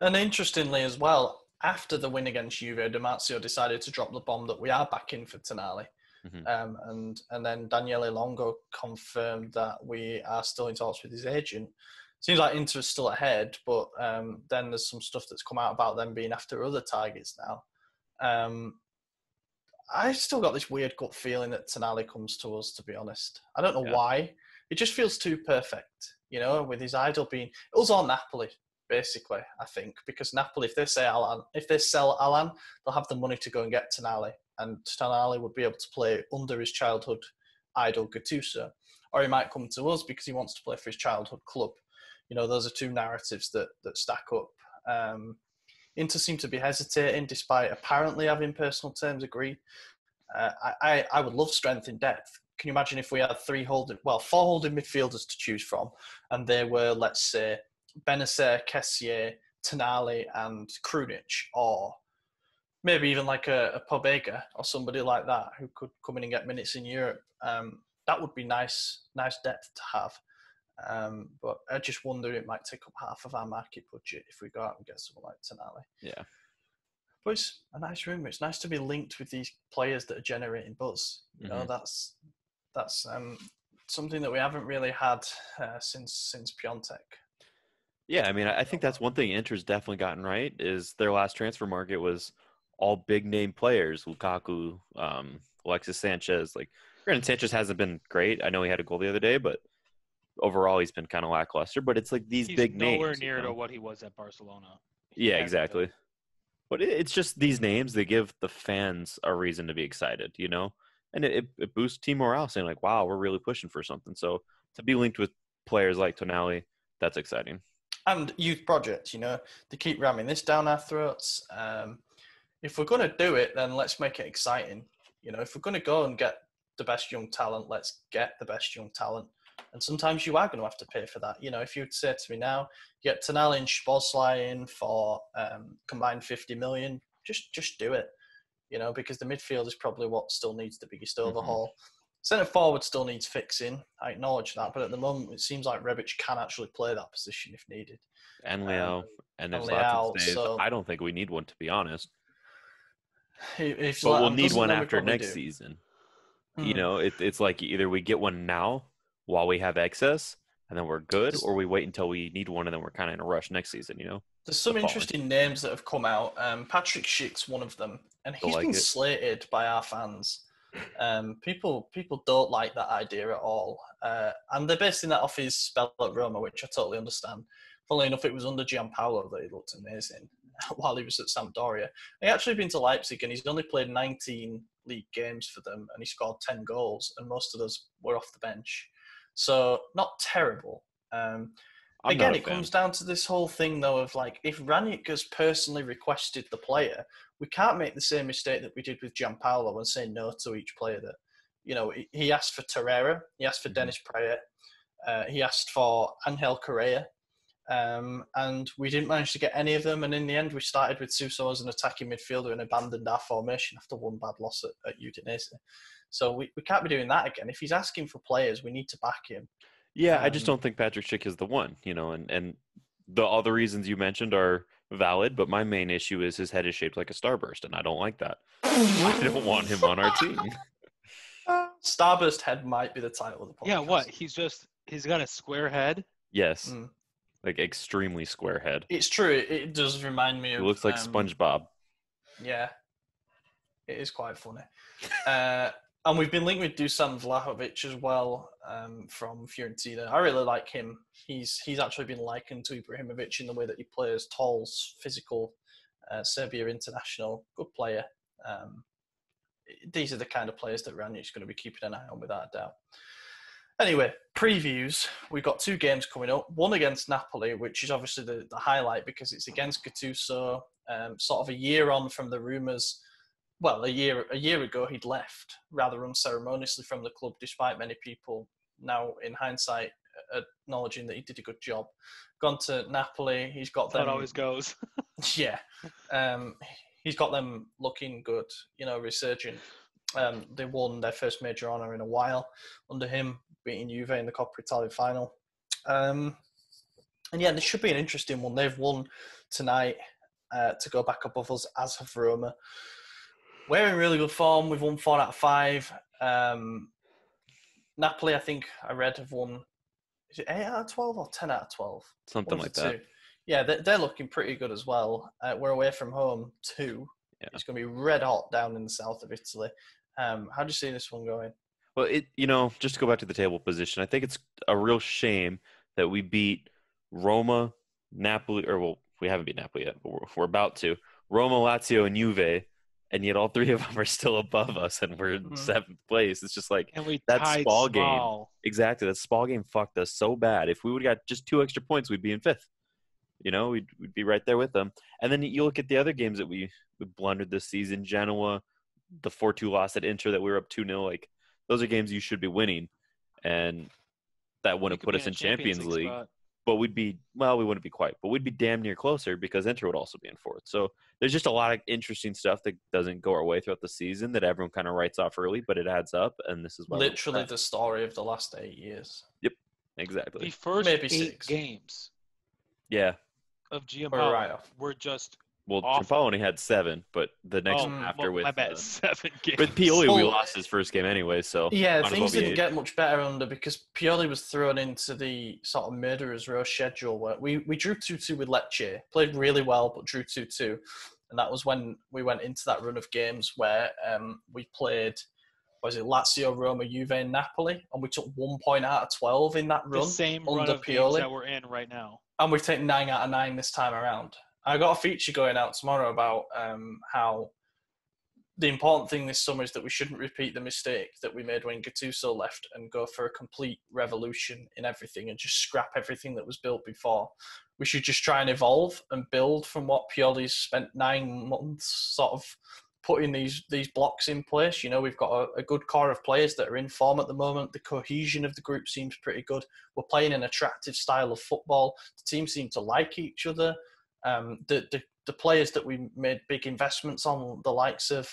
And interestingly as well, after the win against Juve, Di Marzio decided to drop the bomb that we are back in for Tonali. And then Daniele Longo confirmed that we are still in talks with his agent. Seems like Inter is still ahead, but then there's some stuff that's come out about them being after other targets now. I still got this weird gut feeling that Tonali comes to us, to be honest. I don't know why. It just feels too perfect, with his idol being... It was all Napoli, basically, I think, because Napoli, if they sell Alan, they'll have the money to go and get Tonali, and Tonali would be able to play under his childhood idol, Gattuso, or he might come to us because he wants to play for his childhood club. Those are two narratives that stack up. Inter seem to be hesitating, despite apparently having personal terms agreed. I would love strength in depth. Can you imagine if we had four holding midfielders to choose from, and they were, let's say, Benacer, Kessié, Tonali, and Krunic, or maybe even like a Pobega or somebody like that who could come in and get minutes in Europe. That would be nice depth to have. But I just wonder it might take up half of our market budget if we go out and get someone like Tonali. Yeah. But it's a nice rumour. It's nice to be linked with these players that are generating buzz. That's something that we haven't really had since Piontek. Yeah, I mean, I think that's one thing Inter's definitely gotten right, is their last transfer market was all big-name players. Lukaku, Alexis Sanchez. Granted, Sanchez hasn't been great. I know he had a goal the other day, but overall he's been kind of lackluster. But it's like these big names. He's nowhere near to what he was at Barcelona. Yeah, exactly. But it's just these names that give the fans a reason to be excited, And it boosts team morale, saying like, wow, we're really pushing for something. So to be linked with players like Tonali, that's exciting. And youth projects, they keep ramming this down our throats. If we're going to do it, then let's make it exciting. If we're going to go and get the best young talent, let's get the best young talent. And sometimes you are going to have to pay for that. If you would say to me now, you get Tonali and Szoboszlai in for combined 50 million, just do it. Because the midfield is probably what still needs the biggest overhaul. Centre forward still needs fixing. I acknowledge that, but at the moment it seems like Rebic can actually play that position if needed. And Leao, and if Zlatan stays, I don't think we need one, to be honest. But we'll need one after next season. It's like either we get one now while we have excess, and then we're good, or we wait until we need one, and then we're kind of in a rush next season, There's some interesting names that have come out. Patrick Schick's one of them, and he's been slated by our fans. People don't like that idea at all. And they're basing that off his spell at Roma, which I totally understand. Funnily enough, it was under Gianpaolo that he looked amazing while he was at Sampdoria. He actually been to Leipzig, and he's only played 19 league games for them, and he scored 10 goals, and most of those were off the bench. So not terrible. Again, it comes down to this whole thing, though, of like, if Ranić has personally requested the player, we can't make the same mistake that we did with Gianpaolo and say no to each player that, he asked for Torreira, he asked for Dennis Praet, he asked for Angel Correa, and we didn't manage to get any of them. And in the end, we started with Suso as an attacking midfielder and abandoned our formation after one bad loss at Udinese. So we can't be doing that again. If he's asking for players, we need to back him. Yeah, I just don't think Patrick Schick is the one, and the other reasons you mentioned are valid, but my main issue is his head is shaped like a starburst, and I don't like that. I don't want him on our team. Starburst head might be the title of the podcast. Yeah, what? He's got a square head? Yes. Like extremely square head. It's true. It does remind me of... It looks like SpongeBob. Yeah. It is quite funny. And we've been linked with Dusan Vlahovic as well from Fiorentina. I really like him. He's actually been likened to Ibrahimovic in the way that he plays. Tall, physical, Serbia international, good player. These are the kind of players that Ranić is going to be keeping an eye on without a doubt. Anyway, previews. We've got two games coming up. One against Napoli, which is obviously the highlight because it's against Gattuso, sort of a year on from the rumours. Well, a year ago he'd left rather unceremoniously from the club, despite many people now, in hindsight, acknowledging that he did a good job. Gone to Napoli, he's got them. That always goes. Yeah, he's got them looking good, resurgent. They won their first major honour in a while under him, beating Juve in the Coppa Italia final. And yeah, this should be an interesting one. They've won tonight to go back above us, as have Roma. We're in really good form. We've won 4 out of 5. Napoli, I think I read, have won, is it 8 out of 12 or 10 out of 12? Something like that. Yeah, they're looking pretty good as well. We're away from home too. Yeah. It's going to be red hot down in the south of Italy. How do you see this one going? Well, just to go back to the table position, I think it's a real shame that we beat Roma, Napoli, we haven't beat Napoli yet, but we're about to. Roma, Lazio, and Juve, and yet all three of them are still above us, and we're in seventh place. It's just like And we that tied Spal game. small. Exactly, that Spal game fucked us so bad. If we would have got just 2 extra points, we'd be in fifth. We'd be right there with them. And then you look at the other games that we blundered this season. Genoa, the 4-2 loss at Inter that we were up 2-0. Like, those are games you should be winning. And that wouldn't put us in Champions League. Spot. But we wouldn't be quite. But we'd be damn near closer because Inter would also be in fourth. So there's just a lot of interesting stuff that doesn't go our way throughout the season that everyone kind of writes off early, but it adds up. And this is why literally the story of the last 8 years. Yep, exactly. The first Maybe 8 6 games Yeah. of Giampaolo right off. were just Well, awful. Giampaolo only had 7, but the next one after my with bad, 7 games. with Pioli, we Well, lost his first game anyway. So Yeah, might as well things be didn't 8. get much better under because Pioli was thrown into the sort of murderer's row schedule where we drew 2-2 with Lecce, played really well, but drew 2-2. And that was when we went into that run of games where we played, Lazio, Roma, Juve, and Napoli, and we took 1 point out of 12 in that run. The same run under of games Pioli. that we're in right now. And we've taken 9 out of 9 this time around. I got a feature going out tomorrow about how the important thing this summer is that we shouldn't repeat the mistake that we made when Gattuso left and go for a complete revolution in everything and just scrap everything that was built before. We should just try and evolve and build from what Pioli's spent 9 months sort of putting these blocks in place. We've got a good core of players that are in form at the moment. The cohesion of the group seems pretty good. We're playing an attractive style of football. The teams seem to like each other. The players that we made big investments on, the likes of,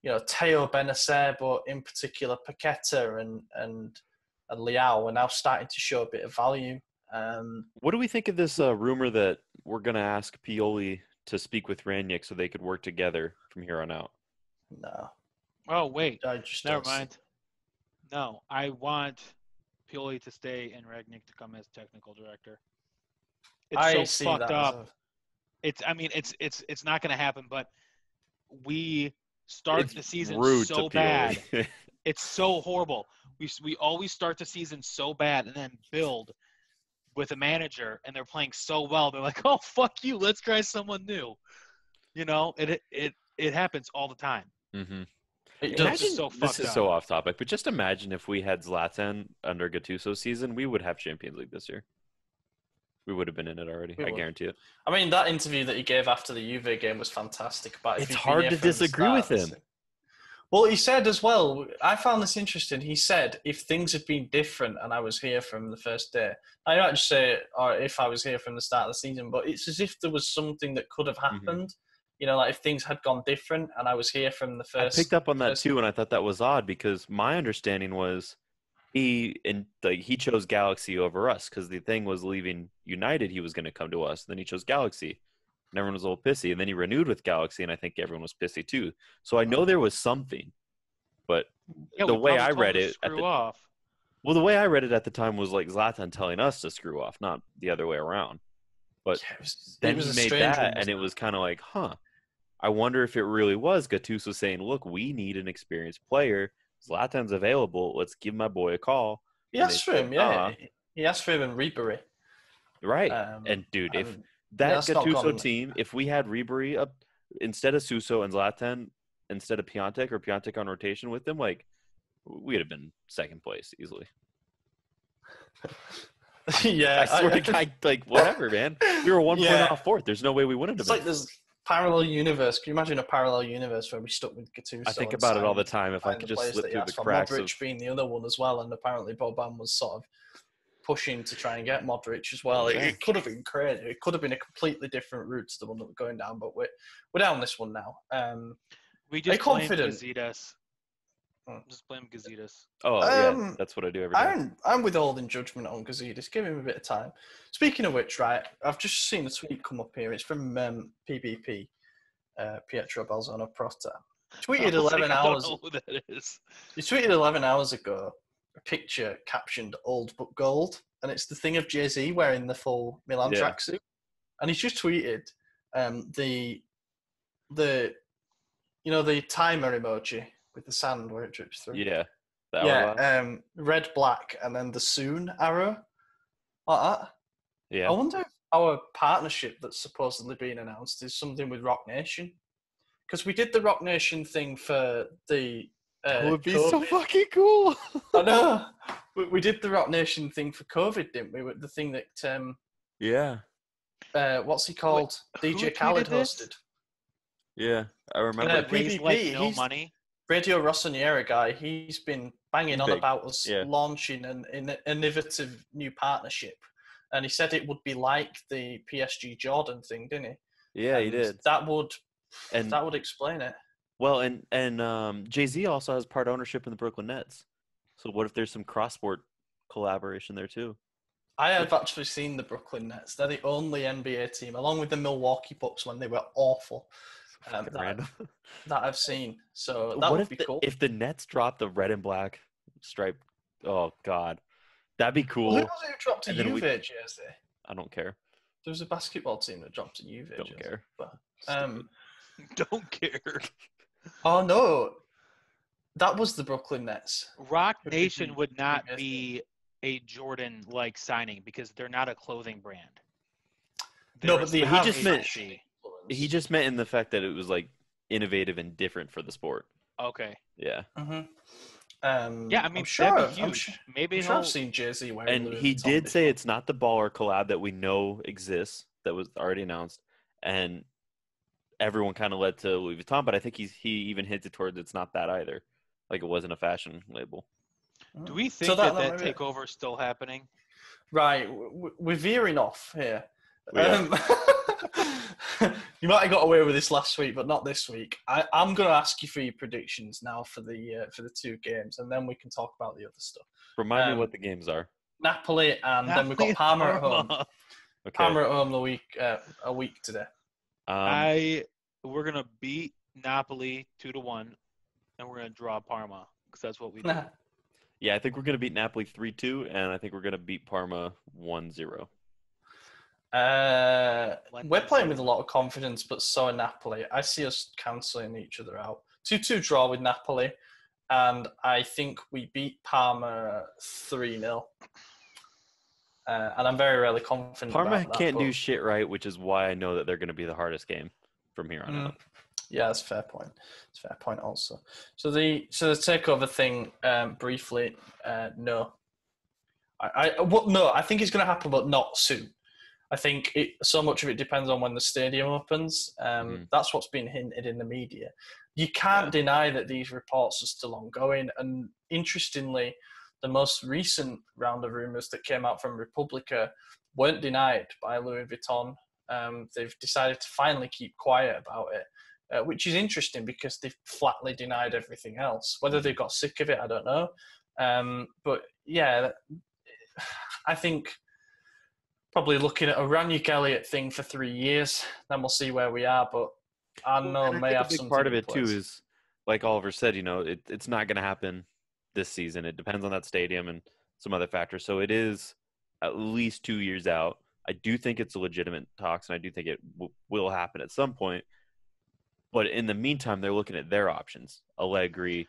Teo Benacer, but in particular Paqueta and Leao, are now starting to show a bit of value. What do we think of this rumor that we're going to ask Pioli to speak with Rangnick so they could work together from here on out? No. Oh, wait. Never Don't mind. No, I want Pioli to stay and Rangnick to come as technical director. It's so fucked up. It's not going to happen, but we start the season so bad. It's so horrible. We always start the season so bad and then build with a manager, and they're playing so well. They're like, "Oh, fuck you, let's try someone new." It happens all the time. Mm-hmm. This is so off topic, but just imagine if we had Zlatan under Gattuso's season, we would have Champions League this year. We would have been in it already. I guarantee it. I mean, that interview that he gave after the Juve game was fantastic. But it's hard to disagree with him. Well, he said as well, I found this interesting. He said, if things had been different and I was here from the first day, I don't just say, or if I was here from the start of the season, but it's as if there was something that could have happened. Like if things had gone different and I was here from the first. I picked up on that too, and I thought that was odd because my understanding was he chose Galaxy over us because the thing was leaving United, he was going to come to us. Then he chose Galaxy. And everyone was a little pissy. And then he renewed with Galaxy, and I think everyone was pissy too. So I know there was something. But the way I read it the way I read it at the time was like Zlatan telling us to screw off, not the other way around. But then he made that, and it was kind of like, I wonder if it really was Gattuso saying, look, we need an experienced player. Zlatan's available. Let's give my boy a call. He asked for him, yeah. He asked for him in Ribery. Right. And, dude, if that Gattuso team, if we had Ribery up instead of Suso and Zlatan, instead of Piontek or Piontek on rotation with them, like, we'd have been second place easily. Yeah. I swear to God, like, whatever, man. We were 1 point off fourth. There's no way we wouldn't have been. It's like this parallel universe. Can you imagine a parallel universe where we stuck with Gattuso? I think about it all the time. If I could just slip through the cracks. Modric being the other one as well, and apparently Boban was sort of pushing to try and get Modric as well. It could have been crazy. It could have been a completely different route to the one that we're going down, but we're down this one now. We just blame Gazidis. Just blame Gazidis. Oh, yeah, that's what I do every day. I'm withholding judgment on Gazidis. Give him a bit of time. Speaking of which, right, I've just seen a tweet come up here. It's from PBP, Pietro Balzano Prota. Tweeted 11 hours. I don't know who that is. He tweeted 11 hours ago a picture captioned "Old but Gold," and it's the thing of Jay-Z wearing the full Milan tracksuit. And he's just tweeted the you know the timer emoji with the sand where it drips through. Yeah. The Yeah. hourglass? Red, black, and then the soon arrow like that. Yeah. I wonder if our partnership that's supposedly being announced is something with Rock Nation, because we did the Rock Nation thing for the. That would be COVID. so fucking cool. I know. We did the Rock Nation thing for COVID, didn't we? The thing that Yeah. what's he called? Who DJ tweeted Khaled this? hosted. Yeah. I remember. Yeah, Raised PvP, like no he's money. Radio Rossiniera guy. He's been banging He's on big. about us Yeah. launching an innovative new partnership, and he said it would be like the PSG Jordan thing, didn't he? Yeah, he And did. That would And explain it. well, and Jay-Z also has part ownership in the Brooklyn Nets. So what if there's some cross-sport collaboration there too? I have actually seen the Brooklyn Nets. They're the only NBA team, along with the Milwaukee Bucks when they were awful, Fucking random. that I've seen. So that What would if be cool. if the Nets drop the red and black stripe? Oh God, that'd be cool. Who was it who dropped a And then Juve jersey? I don't care. There was a basketball team that dropped a Juve Don't jersey. care. But, Stupid. Don't care. oh no, that was the Brooklyn Nets. Rock Could be Nation the would not biggest be a Jordan-like signing because they're not a clothing brand. No, They're but they a have just meant- fashion agency. He just meant in the fact that it was like innovative and different for the sport. Okay. Yeah, Mm-hmm. Yeah, I mean, I'm sure, that'd be I'm huge. sure, Maybe I'm sure he'll. I've seen Jay-Z wearing and Louis he Vuitton did say before. it's not the baller collab that we know exists that was already announced, and everyone kind of led to Louis Vuitton. But I think he even hinted towards it's not that either. Like it wasn't a fashion label. Do we think So that maybe- takeover is still happening? Right, we're veering off here. We are. You might have got away with this last week, but not this week. I'm going to ask you for your predictions now for the two games, and then we can talk about the other stuff. Remind me what the games are. Napoli, and then we've Napoli got and Parma at home. Parma. Okay. Parma at home a week today. We're gonna beat Napoli 2-1, and we're gonna draw Parma because that's what we do. Yeah, I think we're gonna beat Napoli 3-2, and I think we're gonna beat Parma 1-0. We're playing with a lot of confidence, but so are Napoli. I see us cancelling each other out. 2-2 draw with Napoli, and I think we beat Parma 3-0. And I'm very, really confident Parma about that, can't do but- shit right, which is why I know that they're gonna be the hardest game from here on out. Yeah, that's a fair point. It's a fair point also. So the takeover thing, briefly, no. I think it's going to happen, but not soon. I think so much of it depends on when the stadium opens. That's what's been hinted in the media. You can't deny that these reports are still ongoing. And interestingly, the most recent round of rumours that came out from Repubblica weren't denied by Louis Vuitton. They've decided to finally keep quiet about it, which is interesting because they've flatly denied everything else. Whether they got sick of it, I don't know. But yeah, I think probably looking at a Ranić Elliott thing for 3 years, then we'll see where we are. But I know And I may think have a big something part of in it too place. is, like Oliver said, it's not going to happen this season. It depends on that stadium and some other factors. So it is at least 2 years out. I do think it's a legitimate talks, and I do think it will happen at some point. But in the meantime, they're looking at their options. Allegri,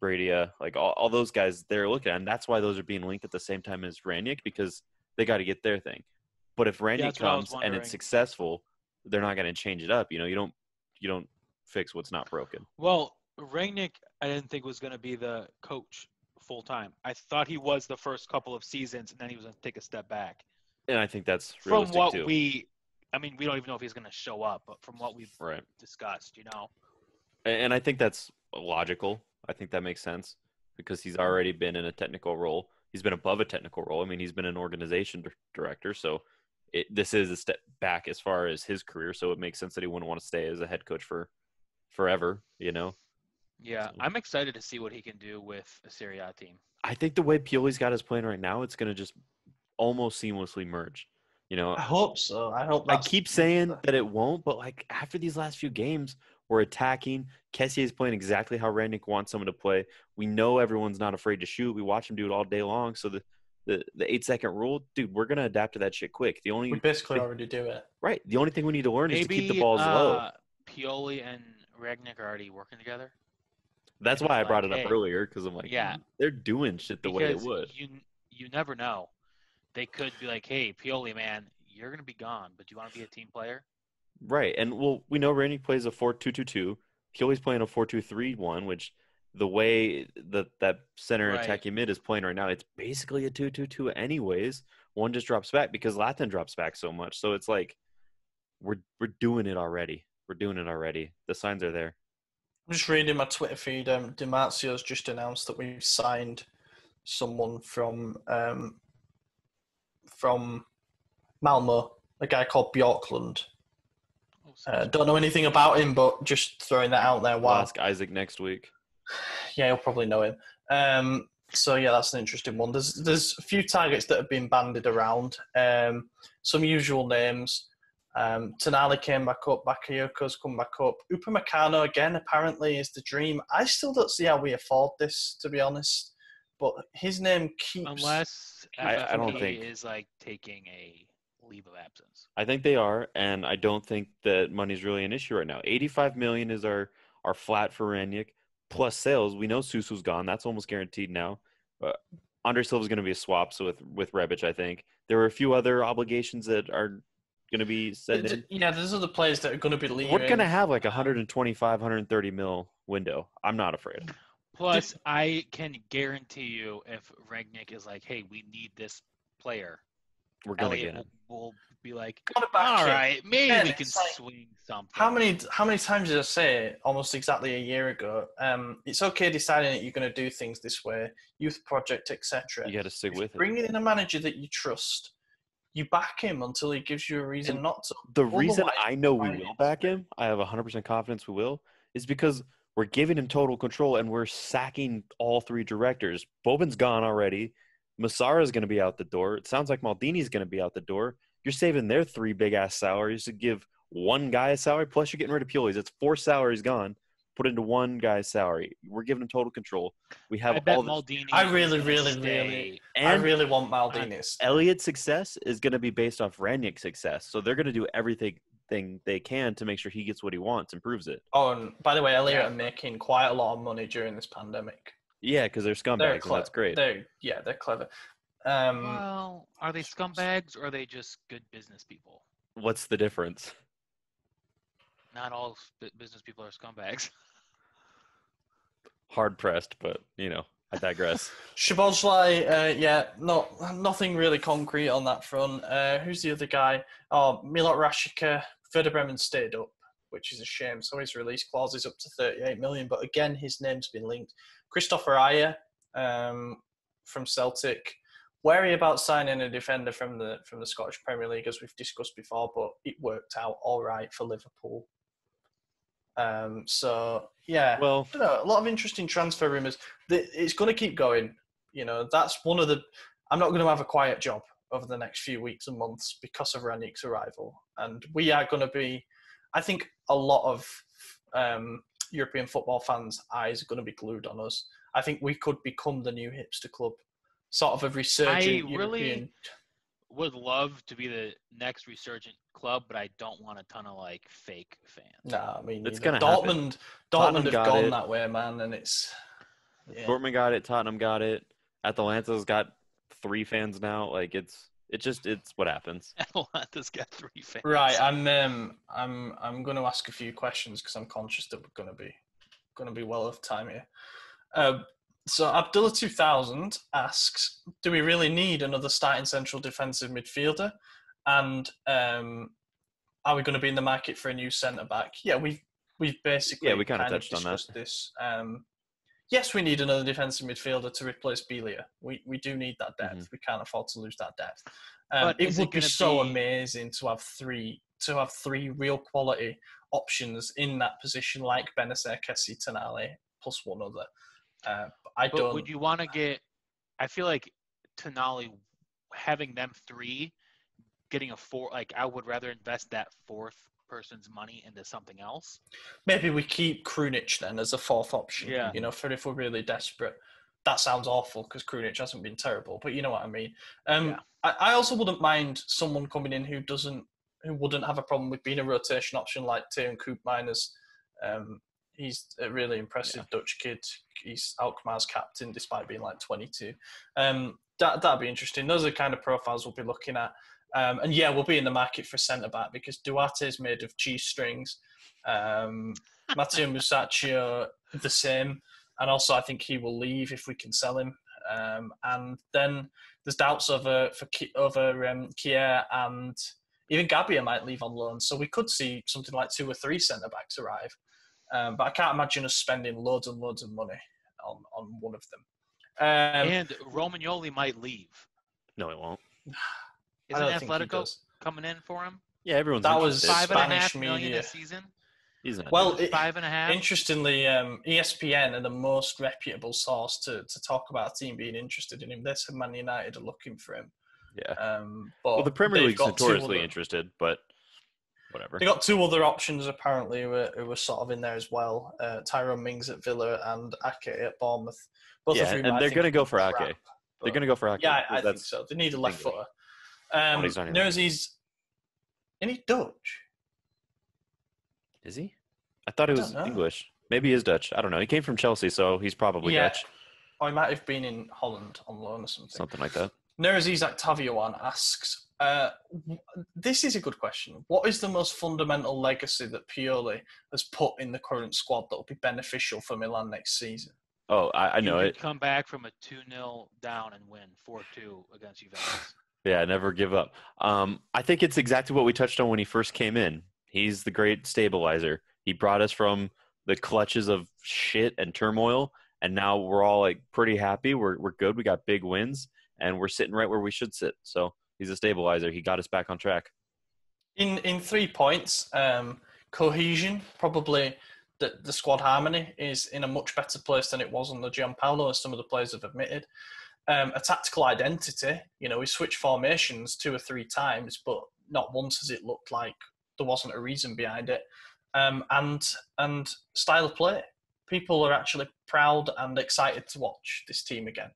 Bradia, like all those guys they're looking at. And that's why those are being linked at the same time as Ranić, because they got to get their thing. But if Ranić that's what I was comes and wondering. it's successful, they're not going to change it up. You don't fix what's not broken. Well, Rangnick, I didn't think was going to be the coach full time. I thought he was the first couple of seasons, and then he was going to take a step back. And I think that's From realistic what too. we don't even know if he's going to show up, but from what we've Right. discussed, And I think that's logical. I think that makes sense because he's already been in a technical role. He's been above a technical role. I mean, he's been an organization director, so this is a step back as far as his career. So it makes sense that he wouldn't want to stay as a head coach for forever. Yeah, So- I'm excited to see what he can do with a Serie A team. I think the way Pioli's got his plan right now, it's going to just almost seamlessly merge. I hope so. I hope I that's keep saying that it won't, but like after these last few games, we're attacking. Kessié is playing exactly how Ranić wants someone to play. We know everyone's not afraid to shoot. We watch him do it all day long. So the 8-second rule, dude, we're gonna adapt to that shit quick. The only we basically already do it. right. The only thing we need to learn is to keep the balls low. Pioli and Ragnick are already working together? That's And why I you're brought like, it up hey, earlier, because I'm like, yeah, they're doing shit the way they because would. you never know. They could be like, hey, Pioli, man, you're gonna be gone, but do you want to be a team player? Right. And well, we know Randy plays a 4-2-2-2. Keely's playing a 4-2-3-1, which the way that center Right. attacking mid is playing right now, it's basically a 2-2-2 anyways. One just drops back because Latin drops back so much. So it's like we're doing it already. We're doing it already. The signs are there. I'm just reading my Twitter feed. DiMarzio's just announced that we've signed someone from Malmo, a guy called Bjorklund. Don't know anything about him, but just throwing that out there. We'll Wow. ask Isaac next week. Yeah, you'll probably know him. So yeah, that's an interesting one. There's a few targets that have been bandied around. Some usual names. Tonali came back up. Bakayoko's come back up. Upamecano again apparently is the dream. I still don't see how we afford this, to be honest. But his name keeps. Unless I don't FFP think is like taking a leave of absence. I think they are, and I don't think that money's really an issue right now. 85 million is our flat for Ranić plus sales. We know Susu's gone; that's almost guaranteed now. Andre Silva's going to be a swap, so with Rebic, I think there were a few other obligations that are going to be set in. Yeah, there's other players that are going to be leaving. We're going to have like 125, 130 mil window. I'm not afraid. Plus, I can guarantee you, if Ragnick is like, "Hey, we need this player," We're going to Elliot get it. will be like, Gotta back "All him." right, maybe Yeah, we can it's like, swing something." How many times did I say almost exactly a year ago? It's okay deciding that you're going to do things this way, youth project, etc. You got to stick with it. Bringing in a manager that you trust, you back him until he gives you a reason not to. The reason Otherwise, I know we will back him, I have 100% confidence we will, is because we're giving him total control and we're sacking all three directors. Bobin's gone already. Massara's going to be out the door. It sounds like Maldini's going to be out the door. You're saving their three big-ass salaries to give one guy a salary, plus you're getting rid of Pioli's. It's 4 salaries gone, put into one guy's salary. We're giving him total control. We have I bet all this. Maldini. I is really, gonna really, stay. And I really want Maldini's. Elliot's success is going to be based off Ranić's success. So they're going to do everything they can to make sure he gets what he wants and proves it. Oh, and by the way, Elliot Yeah. are making quite a lot of money during this pandemic. Yeah, because they're scumbags, and that's great. They're clever. Well, are they scumbags or are they just good business people? What's the difference? Not all business people are scumbags. Hard pressed, but I digress. Szoboszlai, nothing really concrete on that front. Who's the other guy? Oh, Milot Rashica. Werder Bremen stayed up, which is a shame. So his release clause is up to 38 million, but again, his name's been linked. Christopher Ayer from Celtic. Wary about signing a defender from the Scottish Premier League, as we've discussed before, but it worked out all right for Liverpool. So yeah, Well, I don't know, a lot of interesting transfer rumours. It's going to keep going. That's one of the. I'm not going to have a quiet job over the next few weeks and months because of Ranić's arrival, and we are going to be. I think a lot of European football fans' eyes are going to be glued on us. I think we could become the new hipster club, sort of a resurgent I really European. would love to be the next resurgent club, but I don't want a ton of fake fans. Nah, I mean, It's gonna Dortmund. happen. Dortmund have got gone it. that way, man, and it's. Yeah. Dortmund got it. Tottenham got it. Atalanta's got 3 fans now. Like it's what happens. Atalanta's got 3 fans. Right, I'm going to ask a few questions because I'm conscious that we're going to be well over time here. So Abdullah 2000 asks, do we really need another starting central defensive midfielder? And are we going to be in the market for a new centre back? Yeah, we've basically we kind of touched on that. discussed this. Yes, we need another defensive midfielder to replace Belia. We do need that depth. Mhm. We can't afford to lose that depth. But It is would it be gonna so be- amazing to have three real quality options in that position, like Benacer, Kessie, Tonali, plus one other. But would you want to get? I feel like Tonali, having them 3, getting a 4. I would rather invest that 4th person's money into something else. Maybe we keep Krunic then as a 4th option. Yeah. For if we're really desperate. That sounds awful because Krunic hasn't been terrible, but you know what I mean. Yeah. I also wouldn't mind someone coming in who wouldn't have a problem with being a rotation option like Teun Koopmeiners He's a really impressive Dutch kid. He's Alkmaar's captain despite being like 22. That'd be interesting. Those are the kind of profiles we'll be looking at. And yeah, we'll be in the market for centre-back because Duarte is made of cheese strings. Matteo Musacchio, the same. And also I think he will leave if we can sell him. And then there's doubts over Kier, and even Gabbia might leave on loan. So we could see something like 2 or 3 centre-backs arrive. But I can't imagine us spending loads and loads of money on one of them. And Romagnoli might leave. No, it won't. Isn't Atletico coming in for him? Yeah, everyone's that was interested. $5.5 million a season. He's not. Well, 5.5. Interestingly, ESPN are the most reputable source to talk about a team being interested in him. They said Man United are looking for him. Yeah. But well, the Premier League's notoriously interested, but whatever. They got 2 other options apparently who were sort of in there as well. Tyrone Mings at Villa and Ake at Bournemouth. Both of whom and they're going to go for Ake. They're going to go for Ake. Yeah, I think so. They need a left footer. He's Dutch? Is he? I thought he was English. Maybe he is Dutch. I don't know. He came from Chelsea, so he's probably Dutch. Or he might have been in Holland on loan or something. Something like that. Neraziz Octavioan asks, this is a good question. What is the most fundamental legacy that Pioli has put in the current squad that will be beneficial for Milan next season? Oh, I know it. Come back from a 2-0 down and win 4-2 against Juventus. Yeah, never give up. I think it's exactly what we touched on when he first came in. He's the great stabilizer. He brought us from the clutches of shit and turmoil, and now we're all like pretty happy. We're good. We got big wins, and we're sitting right where we should sit. So he's a stabilizer. He got us back on track. In 3 points, cohesion, probably the squad harmony is in a much better place than it was under Gianpaolo, as some of the players have admitted. A tactical identity, we switched formations 2 or 3 times, but not once has it looked like there wasn't a reason behind it. And style of play. People are actually proud and excited to watch this team again.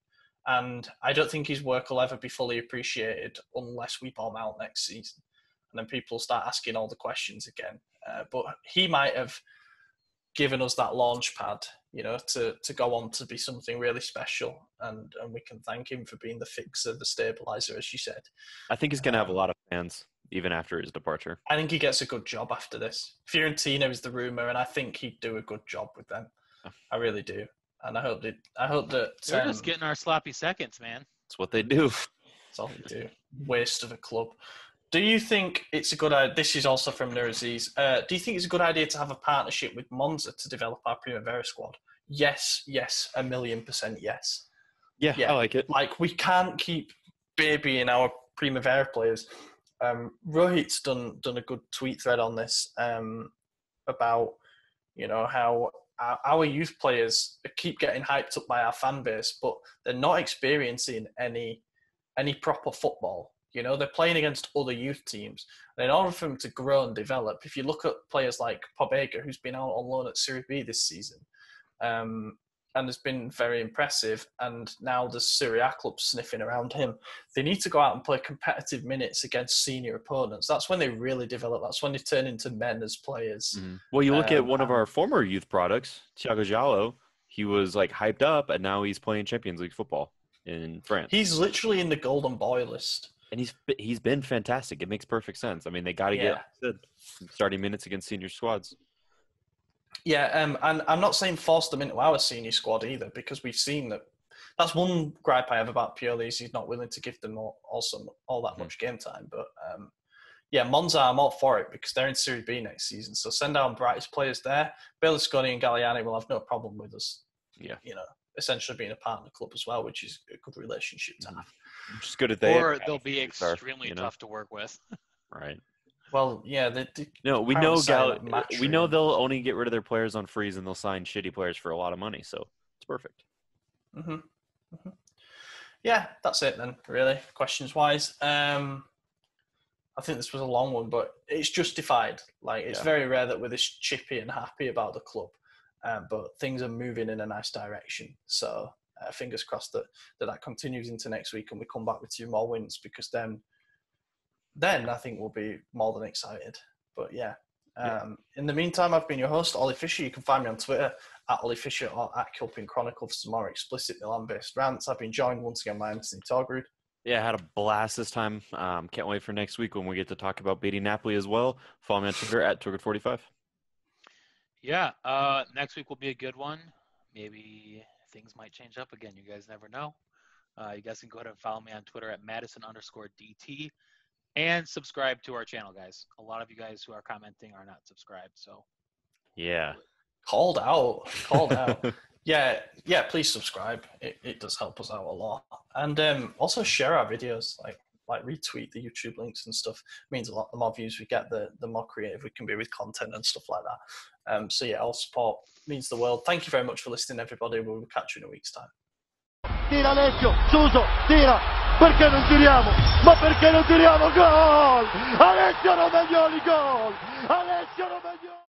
And I don't think his work will ever be fully appreciated unless we bomb out next season. And then people start asking all the questions again. But he might have given us that launch pad, to go on to be something really special. And we can thank him for being the fixer, the stabilizer, as you said. I think he's going to have a lot of fans even after his departure. I think he gets a good job after this. Fiorentina is the rumour, and I think he'd do a good job with them. I really do. And I hope that they're just getting our sloppy seconds, man. That's what they do. That's all they do. Waste of a club. Do you think it's a good idea? This is also from Nuraziz. Do you think it's a good idea to have a partnership with Monza to develop our Primavera squad? Yes, 1,000,000% yes. Yeah, I like it. Like, we can't keep babying our Primavera players. Rohit's done a good tweet thread on this about, how our youth players keep getting hyped up by our fan base, but they're not experiencing any proper football. They're playing against other youth teams. And in order for them to grow and develop, if you look at players like Pobega, who's been out on loan at Serie B this season, and has been very impressive, and now there's Serie A clubs sniffing around him, they need to go out and play competitive minutes against senior opponents. That's when they really develop. That's when they turn into men as players. Mm-hmm. Well, you look at one of our former youth products, Thiago Giallo. He was like hyped up, and now he's playing Champions League football in France. He's literally in the golden boy list. And he's been fantastic. It makes perfect sense. I mean, they got to get starting minutes against senior squads. Yeah, and I'm not saying force them into our senior squad either, because we've seen that. That's one gripe I have about Pioli, is he's not willing to give them all that much game time. But Monza, I'm all for it because they're in Serie B next season. So send our brightest players there. Berlusconi and Galliani will have no problem with us. Yeah, essentially being a partner club as well, which is a good relationship to have. Which is good at or they'll be extremely tough to work with. Right. Well, yeah. We know we know they'll only get rid of their players on freeze, and they'll sign shitty players for a lot of money. So it's perfect. Mm-hmm. Mm-hmm. Yeah, that's it then. Really, questions wise. I think this was a long one, but it's justified. Like, it's very rare that we're this chippy and happy about the club, but things are moving in a nice direction. So fingers crossed that continues into next week, and we come back with 2 more wins, because then I think we'll be more than excited. But yeah, In the meantime, I've been your host, Ollie Fisher. You can find me on Twitter at Ollie Fisher or at Kilpin Chronicle for some more explicit Milan-based rants. I've been joined once again by Anthony Torgrud. Yeah, I had a blast this time. Can't wait for next week when we get to talk about beating Napoli as well. Follow me on Twitter at Torgrud45. Yeah, next week will be a good one. Maybe things might change up again. You guys never know. You guys can go ahead and follow me on Twitter at Madison_DT and subscribe to our channel, guys. A lot of you guys who are commenting are not subscribed, so. Yeah. Called out. Yeah, please subscribe. It does help us out a lot. And also share our videos, like retweet the YouTube links and stuff. It means a lot. The more views we get, the more creative we can be with content and stuff like that. So yeah, all support means the world. Thank you very much for listening, everybody. We'll catch you in a week's time. Tira Lazio, Suso, tira, perché non tiriamo? Ma perché non tiriamo? Gol! Alessio Romagnoli, gol! Alessio Romagnoli!